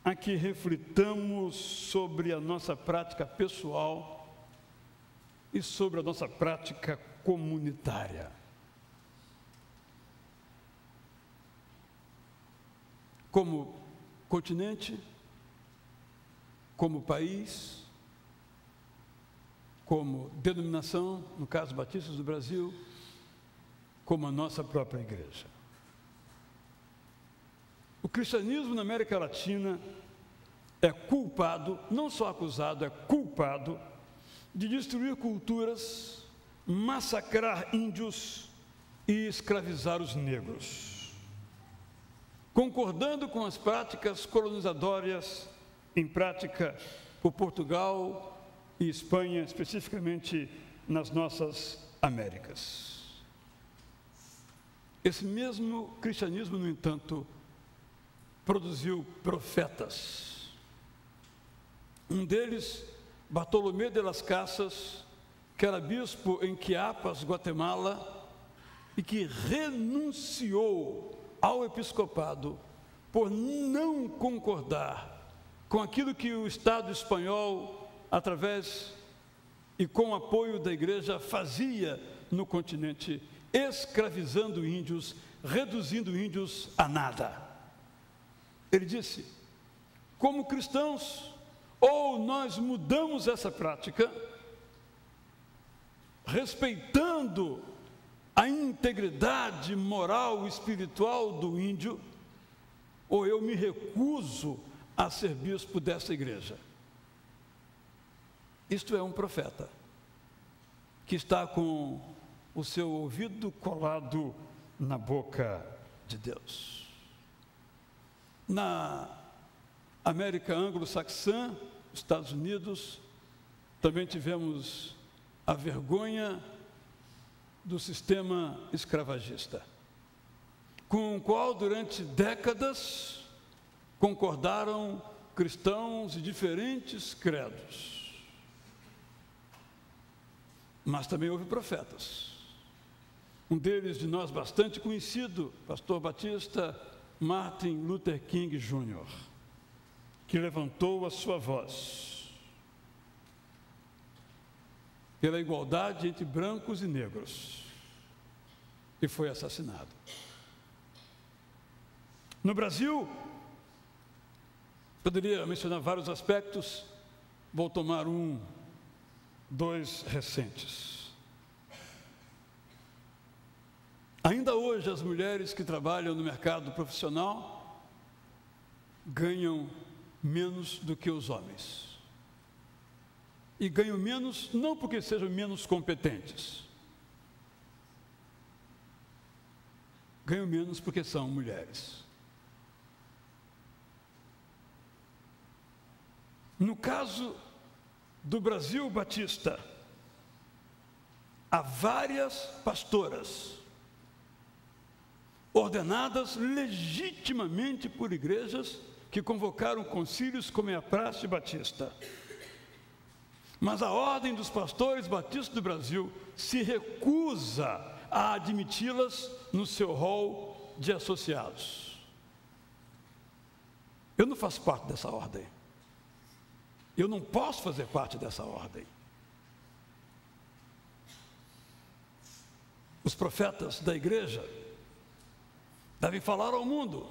a que reflitamos sobre a nossa prática pessoal e sobre a nossa prática comunitária. Como continente, como país, como denominação, no caso Batistas do Brasil, como a nossa própria igreja. O cristianismo na América Latina é culpado, não só acusado, é culpado de destruir culturas, massacrar índios e escravizar os negros, concordando com as práticas colonizadoras em prática por Portugal e Espanha, especificamente nas nossas Américas. Esse mesmo cristianismo, no entanto, produziu profetas. Um deles, Bartolomé de las Casas, que era bispo em Chiapas, Guatemala, e que renunciou ao episcopado por não concordar com aquilo que o Estado espanhol, através e com o apoio da igreja, fazia no continente, escravizando índios, reduzindo índios a nada. Ele disse: como cristãos, ou nós mudamos essa prática, respeitando a integridade moral e espiritual do índio, ou eu me recuso a ser bispo dessa igreja. Isto é um profeta que está com o seu ouvido colado na boca de Deus. Na América anglo-saxã, Estados Unidos, também tivemos a vergonha do sistema escravagista, com o qual durante décadas concordaram cristãos de diferentes credos. Mas também houve profetas. Um deles de nós bastante conhecido, pastor batista Martin Luther King Jr., que levantou a sua voz pela igualdade entre brancos e negros e foi assassinado. No Brasil, poderia mencionar vários aspectos, vou tomar dois recentes. Ainda hoje, as mulheres que trabalham no mercado profissional ganham menos do que os homens. E ganham menos não porque sejam menos competentes. Ganham menos porque são mulheres. No caso do Brasil Batista, há várias pastoras ordenadas legitimamente por igrejas que convocaram concílios, como é a praxe batista. Mas a Ordem dos Pastores Batistas do Brasil se recusa a admiti-las no seu rol de associados. Eu não faço parte dessa ordem. Eu não posso fazer parte dessa ordem. Os profetas da igreja devem falar ao mundo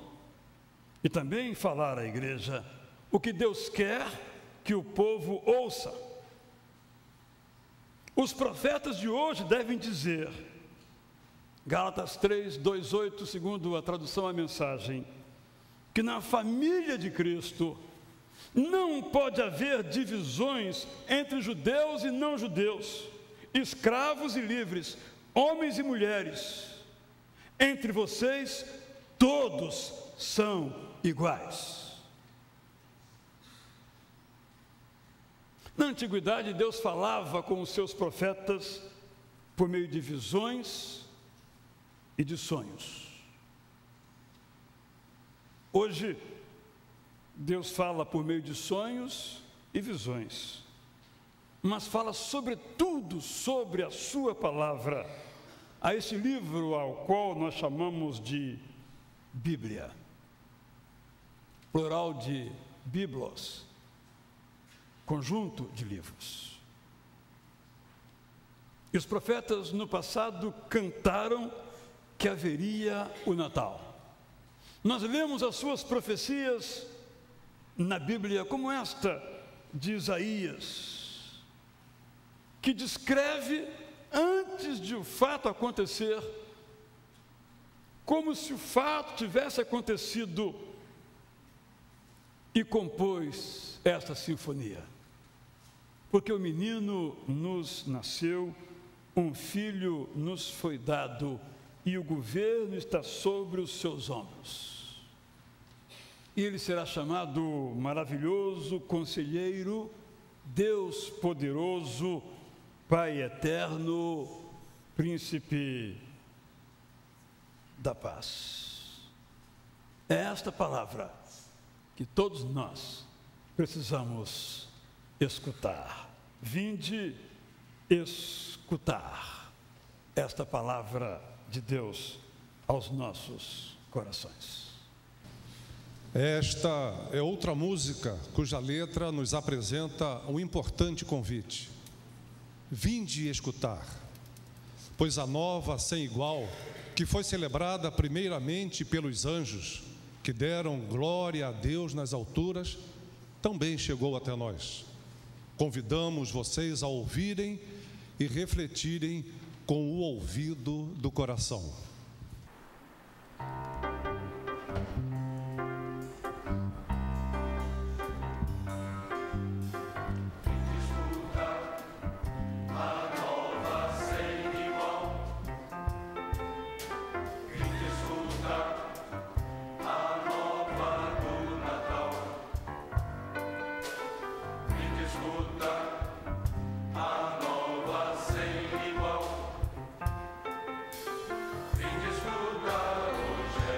e também falar à igreja o que Deus quer que o povo ouça. Os profetas de hoje devem dizer Gálatas 3, 2, 8, segundo a tradução à mensagem, que na família de Cristo não pode haver divisões entre judeus e não judeus, escravos e livres, homens e mulheres. Entre vocês, todos são iguais. Na antiguidade, Deus falava com os seus profetas por meio de visões e de sonhos. Hoje, Deus fala por meio de sonhos e visões, mas fala sobretudo sobre a sua palavra, a esse livro ao qual nós chamamos de Bíblia, plural de biblos, conjunto de livros. E os profetas no passado cantaram que haveria o Natal. Nós lemos as suas profecias na Bíblia, como esta de Isaías, que descreve antes de o fato acontecer, como se o fato tivesse acontecido, e compôs esta sinfonia. Porque o menino nos nasceu, um filho nos foi dado, e o governo está sobre os seus ombros. E ele será chamado Maravilhoso, Conselheiro, Deus Poderoso, Pai Eterno, Príncipe da Paz. É esta palavra que todos nós precisamos escutar. Vinde escutar esta palavra de Deus aos nossos corações. Esta é outra música cuja letra nos apresenta um importante convite. Vinde escutar, pois a nova sem igual, que foi celebrada primeiramente pelos anjos, que deram glória a Deus nas alturas, também chegou até nós. Convidamos vocês a ouvirem e refletirem com o ouvido do coração. Vinde escutar o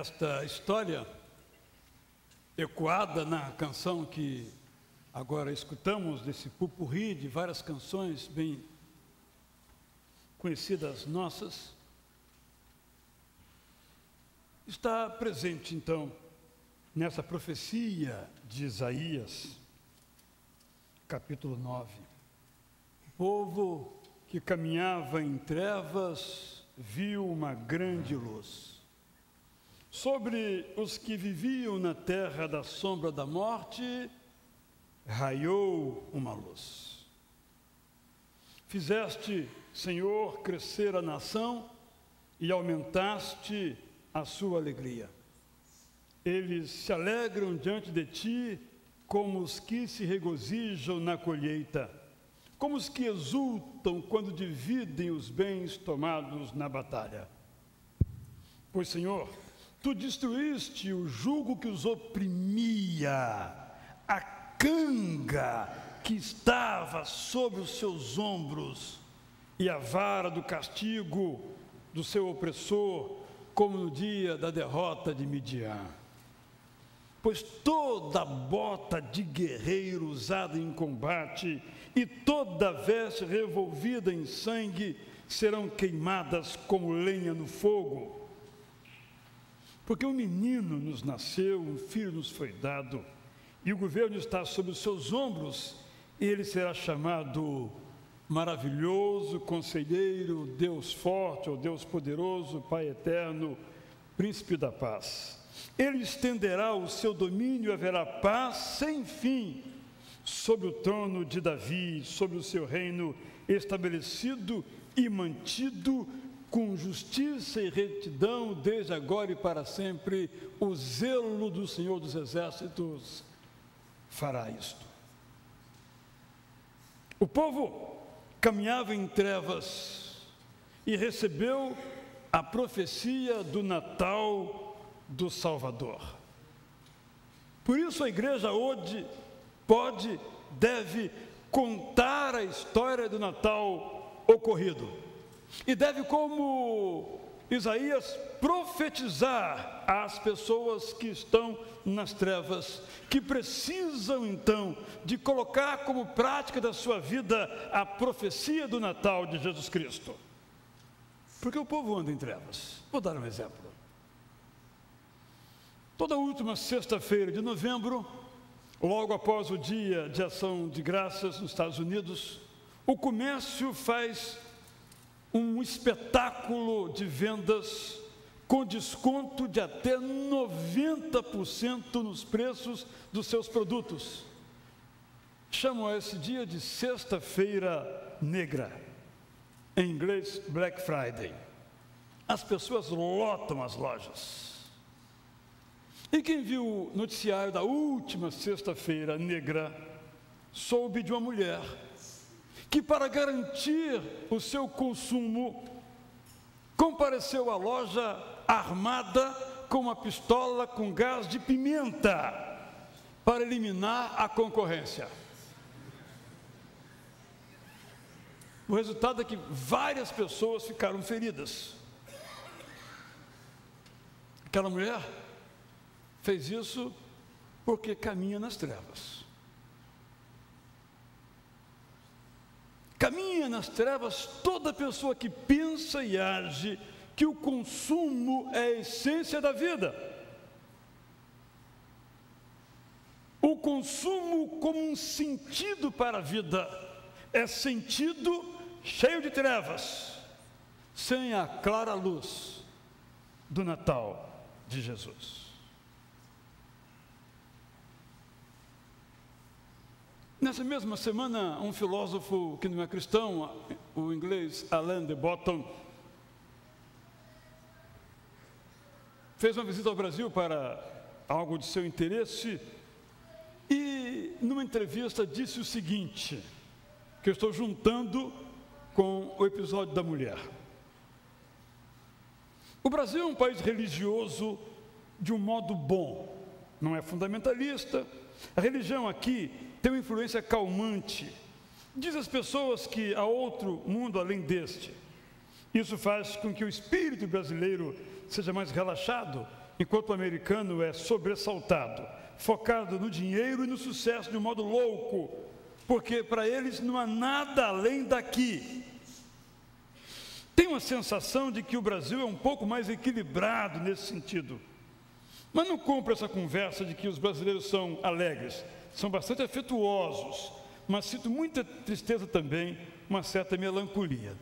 esta história, ecoada na canção que agora escutamos, desse pupurri de várias canções bem conhecidas nossas, está presente então nessa profecia de Isaías, capítulo 9. O povo que caminhava em trevas viu uma grande luz. Sobre os que viviam na terra da sombra da morte, raiou uma luz. Fizeste, Senhor, crescer a nação e aumentaste a sua alegria. Eles se alegram diante de ti como os que se regozijam na colheita, como os que exultam quando dividem os bens tomados na batalha. Pois, Senhor, tu destruíste o jugo que os oprimia, a canga que estava sobre os seus ombros e a vara do castigo do seu opressor, como no dia da derrota de Midian. Pois toda bota de guerreiro usada em combate e toda veste revolvida em sangue serão queimadas como lenha no fogo. Porque um menino nos nasceu, um filho nos foi dado, e o governo está sobre os seus ombros, e ele será chamado Maravilhoso, Conselheiro, Deus Forte, ou Deus Poderoso, Pai Eterno, Príncipe da Paz. Ele estenderá o seu domínio e haverá paz sem fim sobre o trono de Davi, sobre o seu reino estabelecido e mantido com justiça e retidão desde agora e para sempre. O zelo do Senhor dos Exércitos fará isto. O povo caminhava em trevas e recebeu a profecia do Natal do Salvador. Por isso a igreja hoje deve contar a história do Natal ocorrido. E deve, como Isaías, profetizar às pessoas que estão nas trevas, que precisam então de colocar como prática da sua vida a profecia do Natal de Jesus Cristo. Porque o povo anda em trevas. Vou dar um exemplo. Toda última sexta-feira de novembro, logo após o Dia de Ação de Graças nos Estados Unidos, o comércio faz um espetáculo de vendas com desconto de até 90% nos preços dos seus produtos. Chamam esse dia de Sexta-feira Negra, em inglês Black Friday. As pessoas lotam as lojas. E quem viu o noticiário da última Sexta-feira Negra soube de uma mulher que, para garantir o seu consumo, compareceu à loja armada com uma pistola com gás de pimenta para eliminar a concorrência. O resultado é que várias pessoas ficaram feridas. Aquela mulher fez isso porque caminha nas trevas. Caminha nas trevas toda pessoa que pensa e age que o consumo é a essência da vida. O consumo como um sentido para a vida é sentido cheio de trevas, sem a clara luz do Natal de Jesus. Nessa mesma semana, um filósofo que não é cristão, o inglês Alain de Botton, fez uma visita ao Brasil para algo de seu interesse e, numa entrevista, disse o seguinte, que eu estou juntando com o episódio da mulher. O Brasil é um país religioso de um modo bom, não é fundamentalista. A religião aqui tem uma influência calmante. Diz às pessoas que há outro mundo além deste. Isso faz com que o espírito brasileiro seja mais relaxado, enquanto o americano é sobressaltado, focado no dinheiro e no sucesso de um modo louco, porque para eles não há nada além daqui. Tem uma sensação de que o Brasil é um pouco mais equilibrado nesse sentido. Mas não compro essa conversa de que os brasileiros são alegres, são bastante afetuosos, mas sinto muita tristeza também, uma certa melancolia.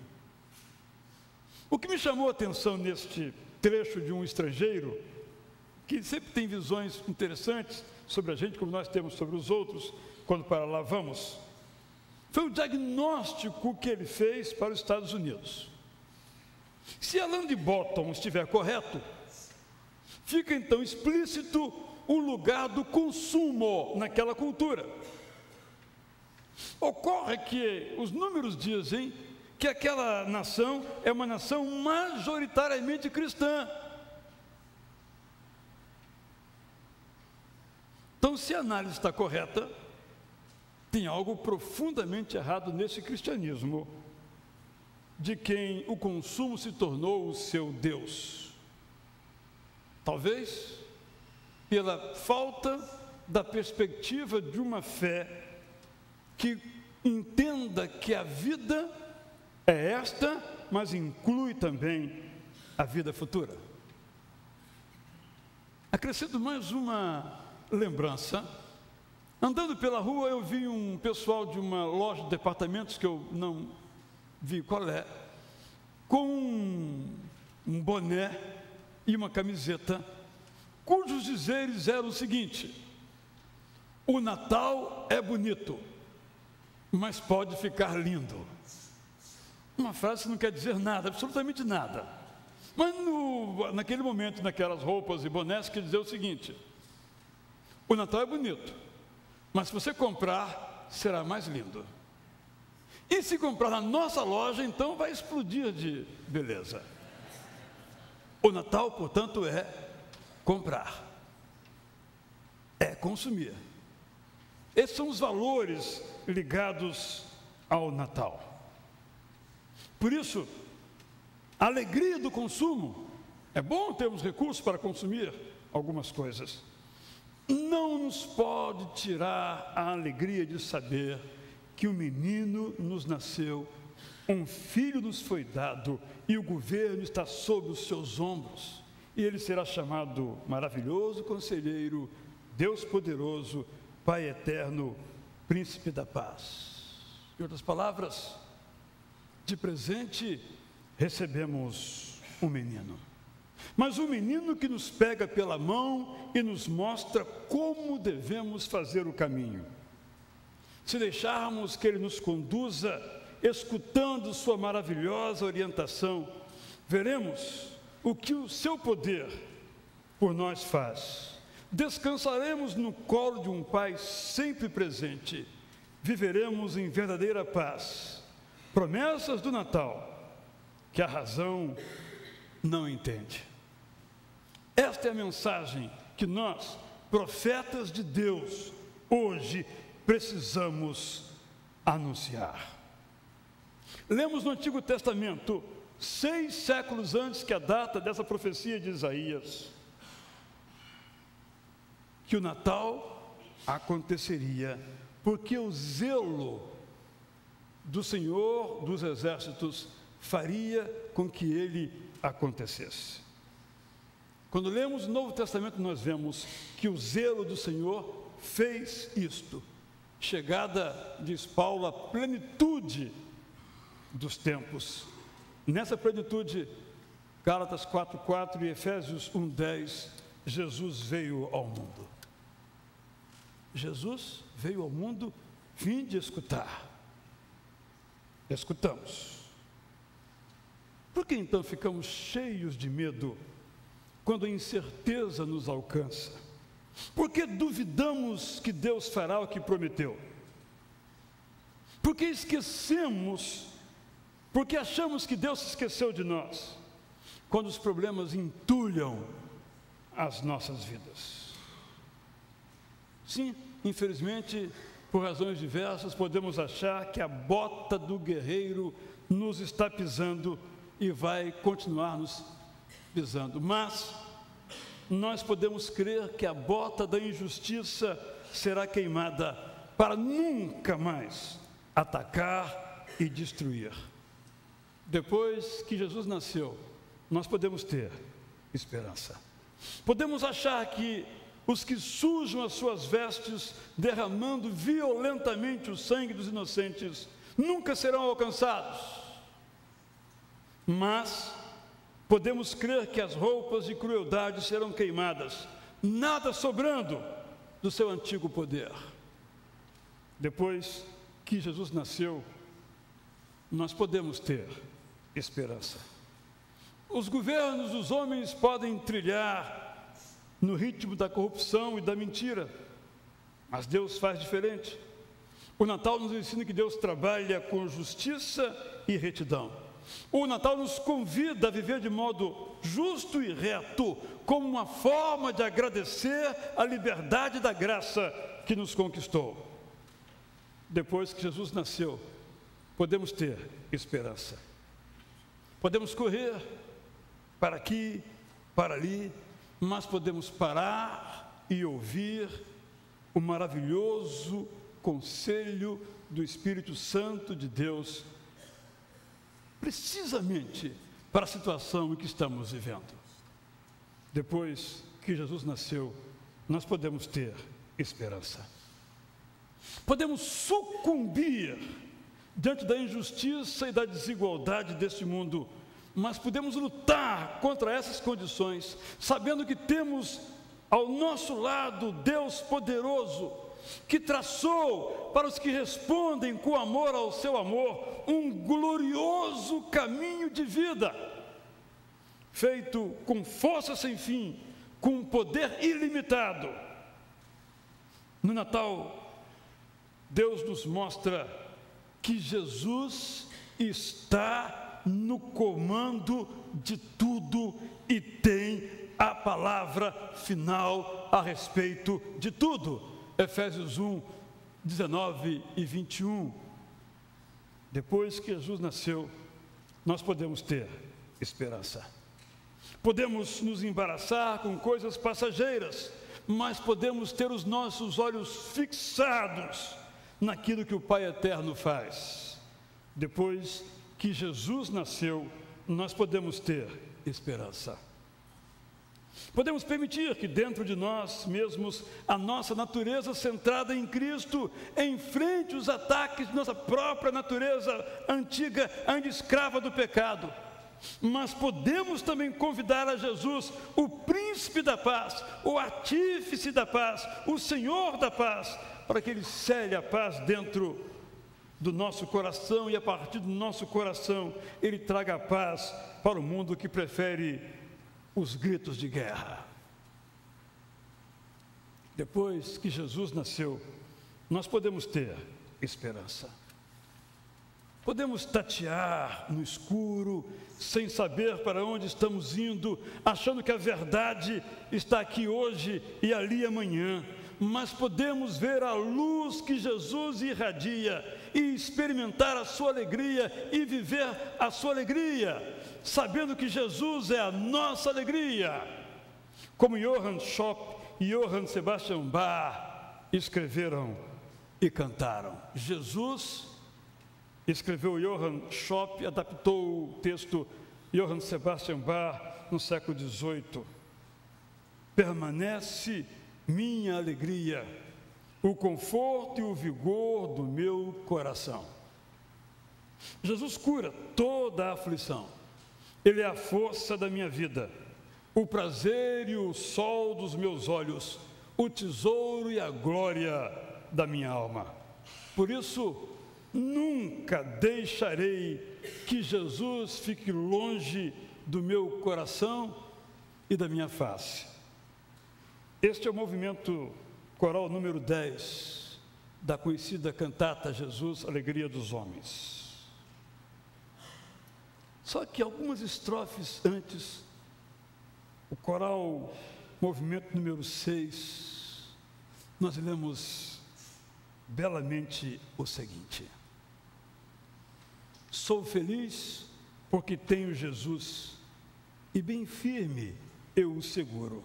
O que me chamou a atenção neste trecho de um estrangeiro, que sempre tem visões interessantes sobre a gente, como nós temos sobre os outros, quando para lá vamos, foi o diagnóstico que ele fez para os Estados Unidos. Se Alain de Botton estiver correto, fica então explícito o lugar do consumo naquela cultura. Ocorre que os números dizem que aquela nação é uma nação majoritariamente cristã. Então, se a análise está correta, tem algo profundamente errado nesse cristianismo, de quem o consumo se tornou o seu Deus. Talvez pela falta da perspectiva de uma fé que entenda que a vida é esta, mas inclui também a vida futura. Acrescento mais uma lembrança. Andando pela rua, eu vi um pessoal de uma loja de departamentos, que eu não vi qual é, com um boné e uma camiseta, cujos dizeres eram o seguinte: o Natal é bonito, mas pode ficar lindo. Uma frase que não quer dizer nada, absolutamente nada. Mas naquele momento, naquelas roupas e bonés, quer dizer o seguinte: o Natal é bonito, mas se você comprar, será mais lindo. E se comprar na nossa loja, então vai explodir de beleza. O Natal, portanto, é comprar, é consumir. Esses são os valores ligados ao Natal. Por isso, a alegria do consumo, é bom termos recursos para consumir algumas coisas, não nos pode tirar a alegria de saber que um menino nos nasceu, um filho nos foi dado e o governo está sob os seus ombros, e ele será chamado Maravilhoso Conselheiro, Deus Poderoso, Pai Eterno, Príncipe da Paz. Em outras palavras, de presente recebemos um menino, mas um menino que nos pega pela mão e nos mostra como devemos fazer o caminho. Se deixarmos que ele nos conduza, escutando sua maravilhosa orientação, veremos o que o seu poder por nós faz. Descansaremos no colo de um Pai sempre presente, viveremos em verdadeira paz. Promessas do Natal que a razão não entende. Esta é a mensagem que nós, profetas de Deus, hoje precisamos anunciar. Lemos no Antigo Testamento, 6 séculos antes que a data dessa profecia de Isaías, que o Natal aconteceria, porque o zelo do Senhor dos Exércitos faria com que ele acontecesse. Quando lemos o Novo Testamento, nós vemos que o zelo do Senhor fez isto. Chegada, diz Paulo, à plenitude dos tempos. Nessa plenitude, Gálatas 4:4 e Efésios 1:10, Jesus veio ao mundo. Jesus veio ao mundo, vinde escutar. Escutamos. Por que então ficamos cheios de medo quando a incerteza nos alcança? Por que duvidamos que Deus fará o que prometeu? Por que esquecemos? Por que achamos que Deus se esqueceu de nós? Quando os problemas entulham as nossas vidas. Sim, infelizmente, por razões diversas, podemos achar que a bota do guerreiro nos está pisando e vai continuar nos pisando. Mas nós podemos crer que a bota da injustiça será queimada para nunca mais atacar e destruir. Depois que Jesus nasceu, nós podemos ter esperança. Podemos achar que os que sujam as suas vestes, derramando violentamente o sangue dos inocentes, nunca serão alcançados. Mas podemos crer que as roupas de crueldade serão queimadas, nada sobrando do seu antigo poder. Depois que Jesus nasceu, nós podemos ter esperança. Os governos dos homens podem trilhar no ritmo da corrupção e da mentira, mas Deus faz diferente. O Natal nos ensina que Deus trabalha com justiça e retidão. O Natal nos convida a viver de modo justo e reto, como uma forma de agradecer a liberdade da graça que nos conquistou. Depois que Jesus nasceu, podemos ter esperança. Podemos correr para aqui, para ali, mas podemos parar e ouvir o maravilhoso conselho do Espírito Santo de Deus, precisamente para a situação em que estamos vivendo. Depois que Jesus nasceu, nós podemos ter esperança. Podemos sucumbir diante da injustiça e da desigualdade deste mundo, mas podemos lutar contra essas condições, sabendo que temos ao nosso lado Deus poderoso, que traçou para os que respondem com amor ao seu amor, um glorioso caminho de vida, feito com força sem fim, com poder ilimitado. No Natal, Deus nos mostra que Jesus está no comando de tudo e tem a palavra final a respeito de tudo. Efésios 1, 19 e 21. Depois que Jesus nasceu, nós podemos ter esperança. Podemos nos embaraçar com coisas passageiras, mas podemos ter os nossos olhos fixados naquilo que o Pai Eterno faz. Depois que Jesus nasceu, nós podemos ter esperança. Podemos permitir que dentro de nós mesmos, a nossa natureza centrada em Cristo, enfrente os ataques de nossa própria natureza antiga, ainda escrava do pecado. Mas podemos também convidar a Jesus, o príncipe da paz, o artífice da paz, o Senhor da paz, para que Ele cele a paz dentro do nosso coração, e a partir do nosso coração Ele traga a paz para o mundo que prefere os gritos de guerra. Depois que Jesus nasceu, nós podemos ter esperança. Podemos tatear no escuro, sem saber para onde estamos indo, achando que a verdade está aqui hoje e ali amanhã, mas podemos ver a luz que Jesus irradia e experimentar a sua alegria e viver a sua alegria, sabendo que Jesus é a nossa alegria. Como Johann Schopp e Johann Sebastian Bach escreveram e cantaram. Jesus escreveu Johann Schopp, adaptou o texto Johann Sebastian Bach no século XVIII. Permanece minha alegria, o conforto e o vigor do meu coração. Jesus cura toda a aflição. Ele é a força da minha vida, o prazer e o sol dos meus olhos, o tesouro e a glória da minha alma. Por isso, nunca deixarei que Jesus fique longe do meu coração e da minha face. Este é o movimento coral número 10 da conhecida cantata Jesus, Alegria dos Homens. Só que algumas estrofes antes, o coral movimento número 6, nós lemos belamente o seguinte: sou feliz porque tenho Jesus, e bem firme eu o seguro.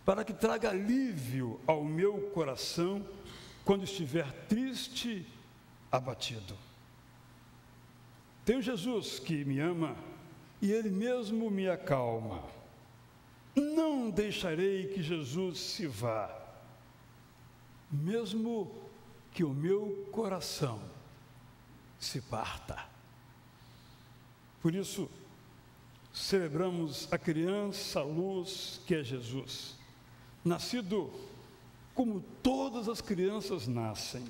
para que traga alívio ao meu coração quando estiver triste, abatido. Tenho Jesus que me ama e Ele mesmo me acalma. Não deixarei que Jesus se vá, mesmo que o meu coração se parta. Por isso, celebramos a criança, a luz que é Jesus, nascido como todas as crianças nascem,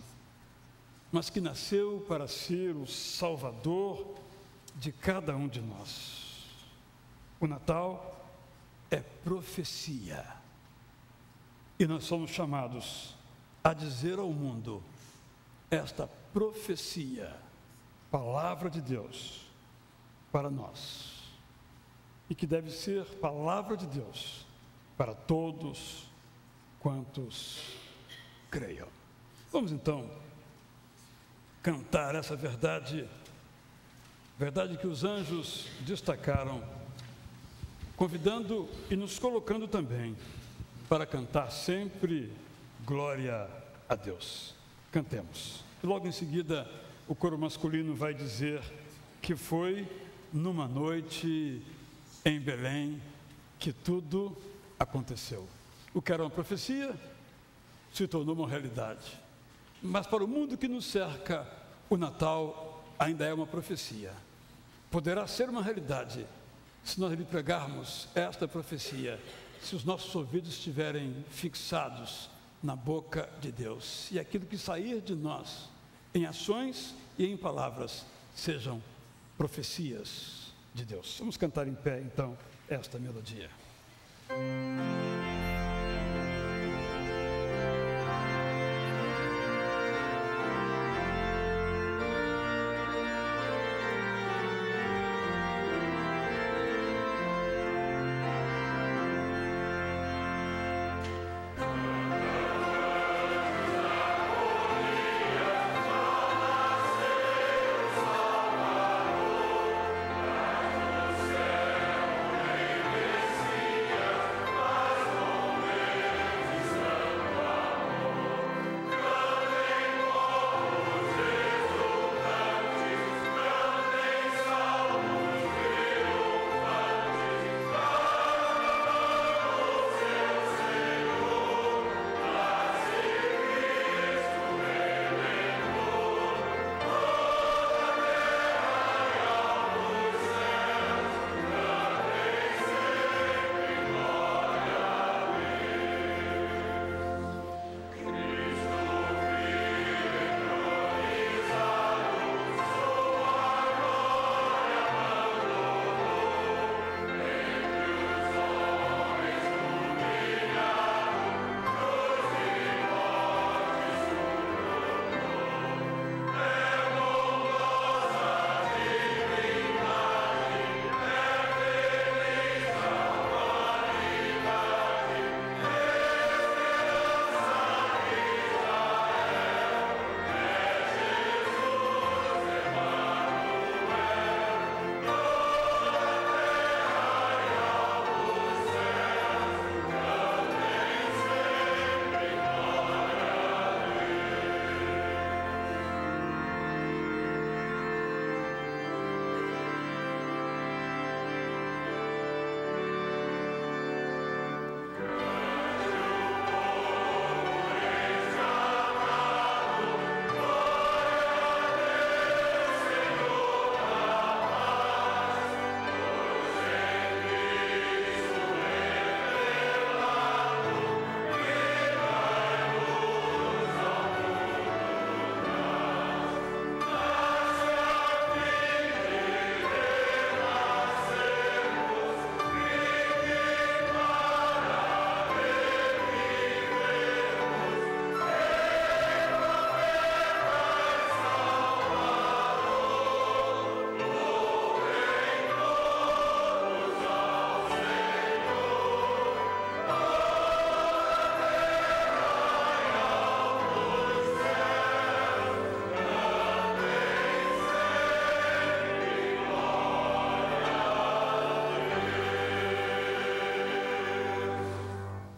mas que nasceu para ser o Salvador de cada um de nós. O Natal é profecia, e nós somos chamados a dizer ao mundo esta profecia, palavra de Deus para nós, e que deve ser palavra de Deus para todos quantos creiam. Vamos então cantar essa verdade que os anjos destacaram, convidando e nos colocando também para cantar sempre glória a Deus. Cantemos. E logo em seguida, o coro masculino vai dizer que foi numa noite em Belém que tudo aconteceu. O que era uma profecia se tornou uma realidade. Mas para o mundo que nos cerca, o Natal ainda é uma profecia. Poderá ser uma realidade se nós lhe pregarmos esta profecia, se os nossos ouvidos estiverem fixados na boca de Deus, e aquilo que sair de nós, em ações e em palavras, sejam profecias de Deus. Vamos cantar em pé, então, esta melodia. Mas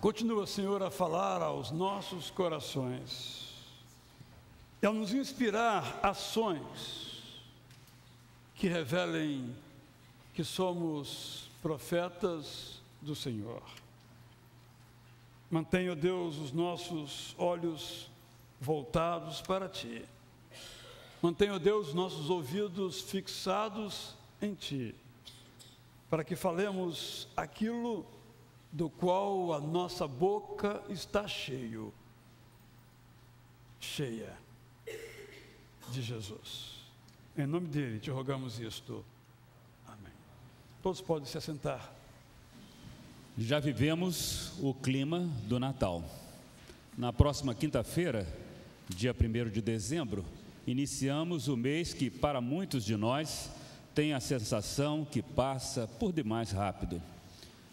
Continua, Senhor, a falar aos nossos corações e a nos inspirar ações que revelem que somos profetas do Senhor. Mantenha, Deus, os nossos olhos voltados para Ti. Mantenha, Deus, nossos ouvidos fixados em Ti, para que falemos aquilo do qual a nossa boca está cheia de Jesus. Em nome dele te rogamos isto. Amém. Todos podem se assentar. Já vivemos o clima do Natal. Na próxima quinta-feira, dia 1º de dezembro, iniciamos o mês que para muitos de nós tem a sensação que passa por demais rápido.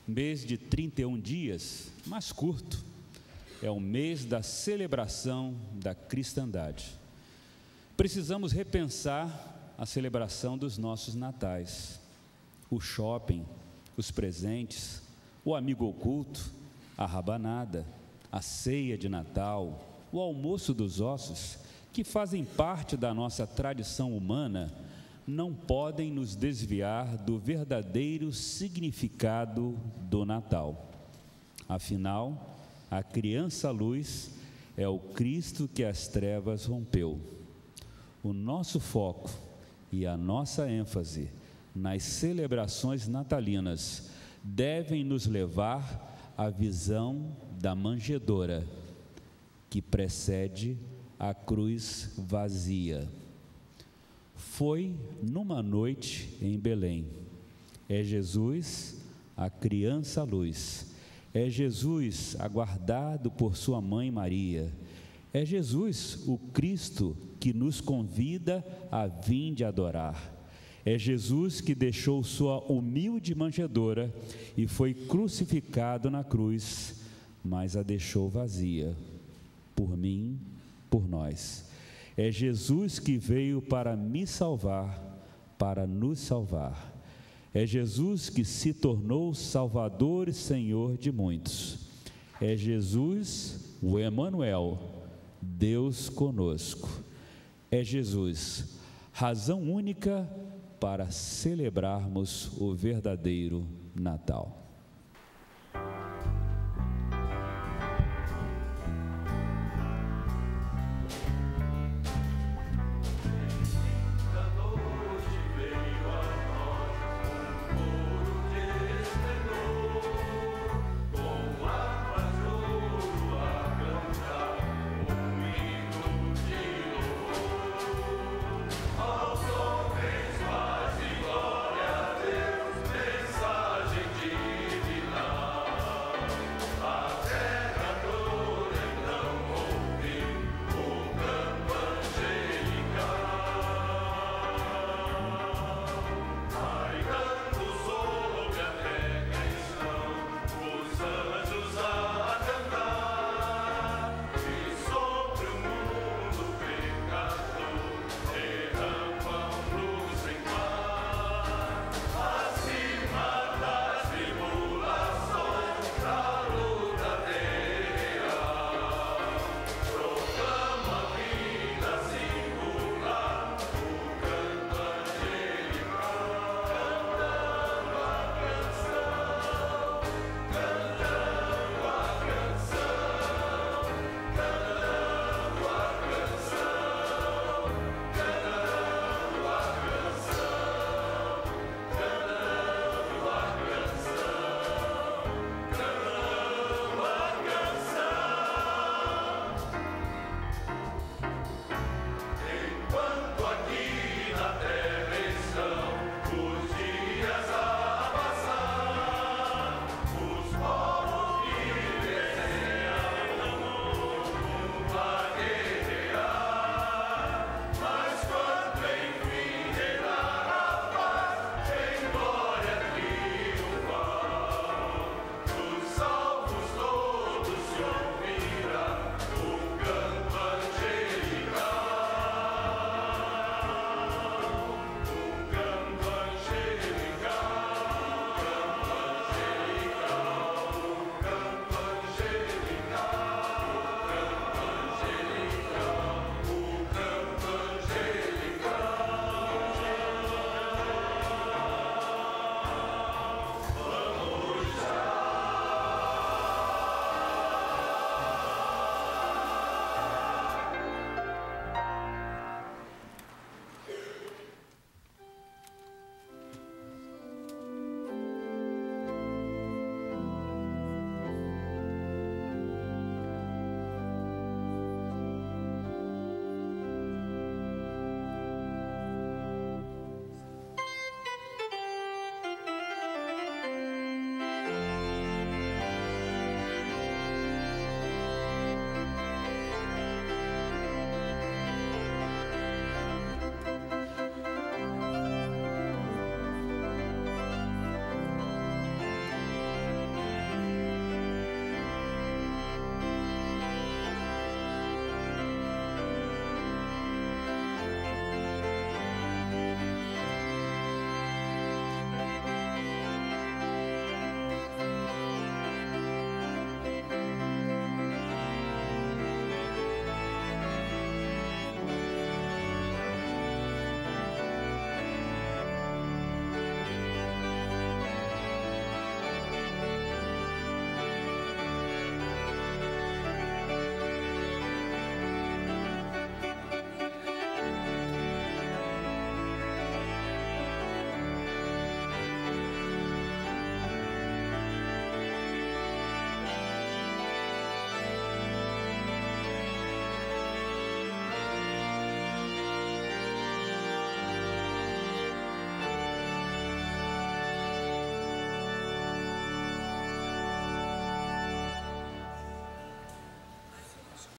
Mês de 31 dias, mais curto. É o mês da celebração da cristandade. Precisamos repensar a celebração dos nossos natais. O shopping, os presentes, o amigo oculto, a rabanada, a ceia de Natal, o almoço dos ossos, que fazem parte da nossa tradição humana, não podem nos desviar do verdadeiro significado do Natal. Afinal, a criança luz é o Cristo que as trevas rompeu. O nosso foco e a nossa ênfase nas celebrações natalinas devem nos levar à visão da manjedoura, que precede a cruz vazia. Foi numa noite em Belém. É Jesus, a criança luz. É Jesus, aguardado por sua mãe Maria. É Jesus, o Cristo, que nos convida a vinde adorar. É Jesus que deixou sua humilde manjedoura e foi crucificado na cruz, mas a deixou vazia, por mim, por nós. É Jesus que veio para me salvar, para nos salvar. É Jesus que se tornou Salvador e Senhor de muitos. É Jesus, o Emanuel, Deus conosco. É Jesus, razão única para celebrarmos o verdadeiro Natal.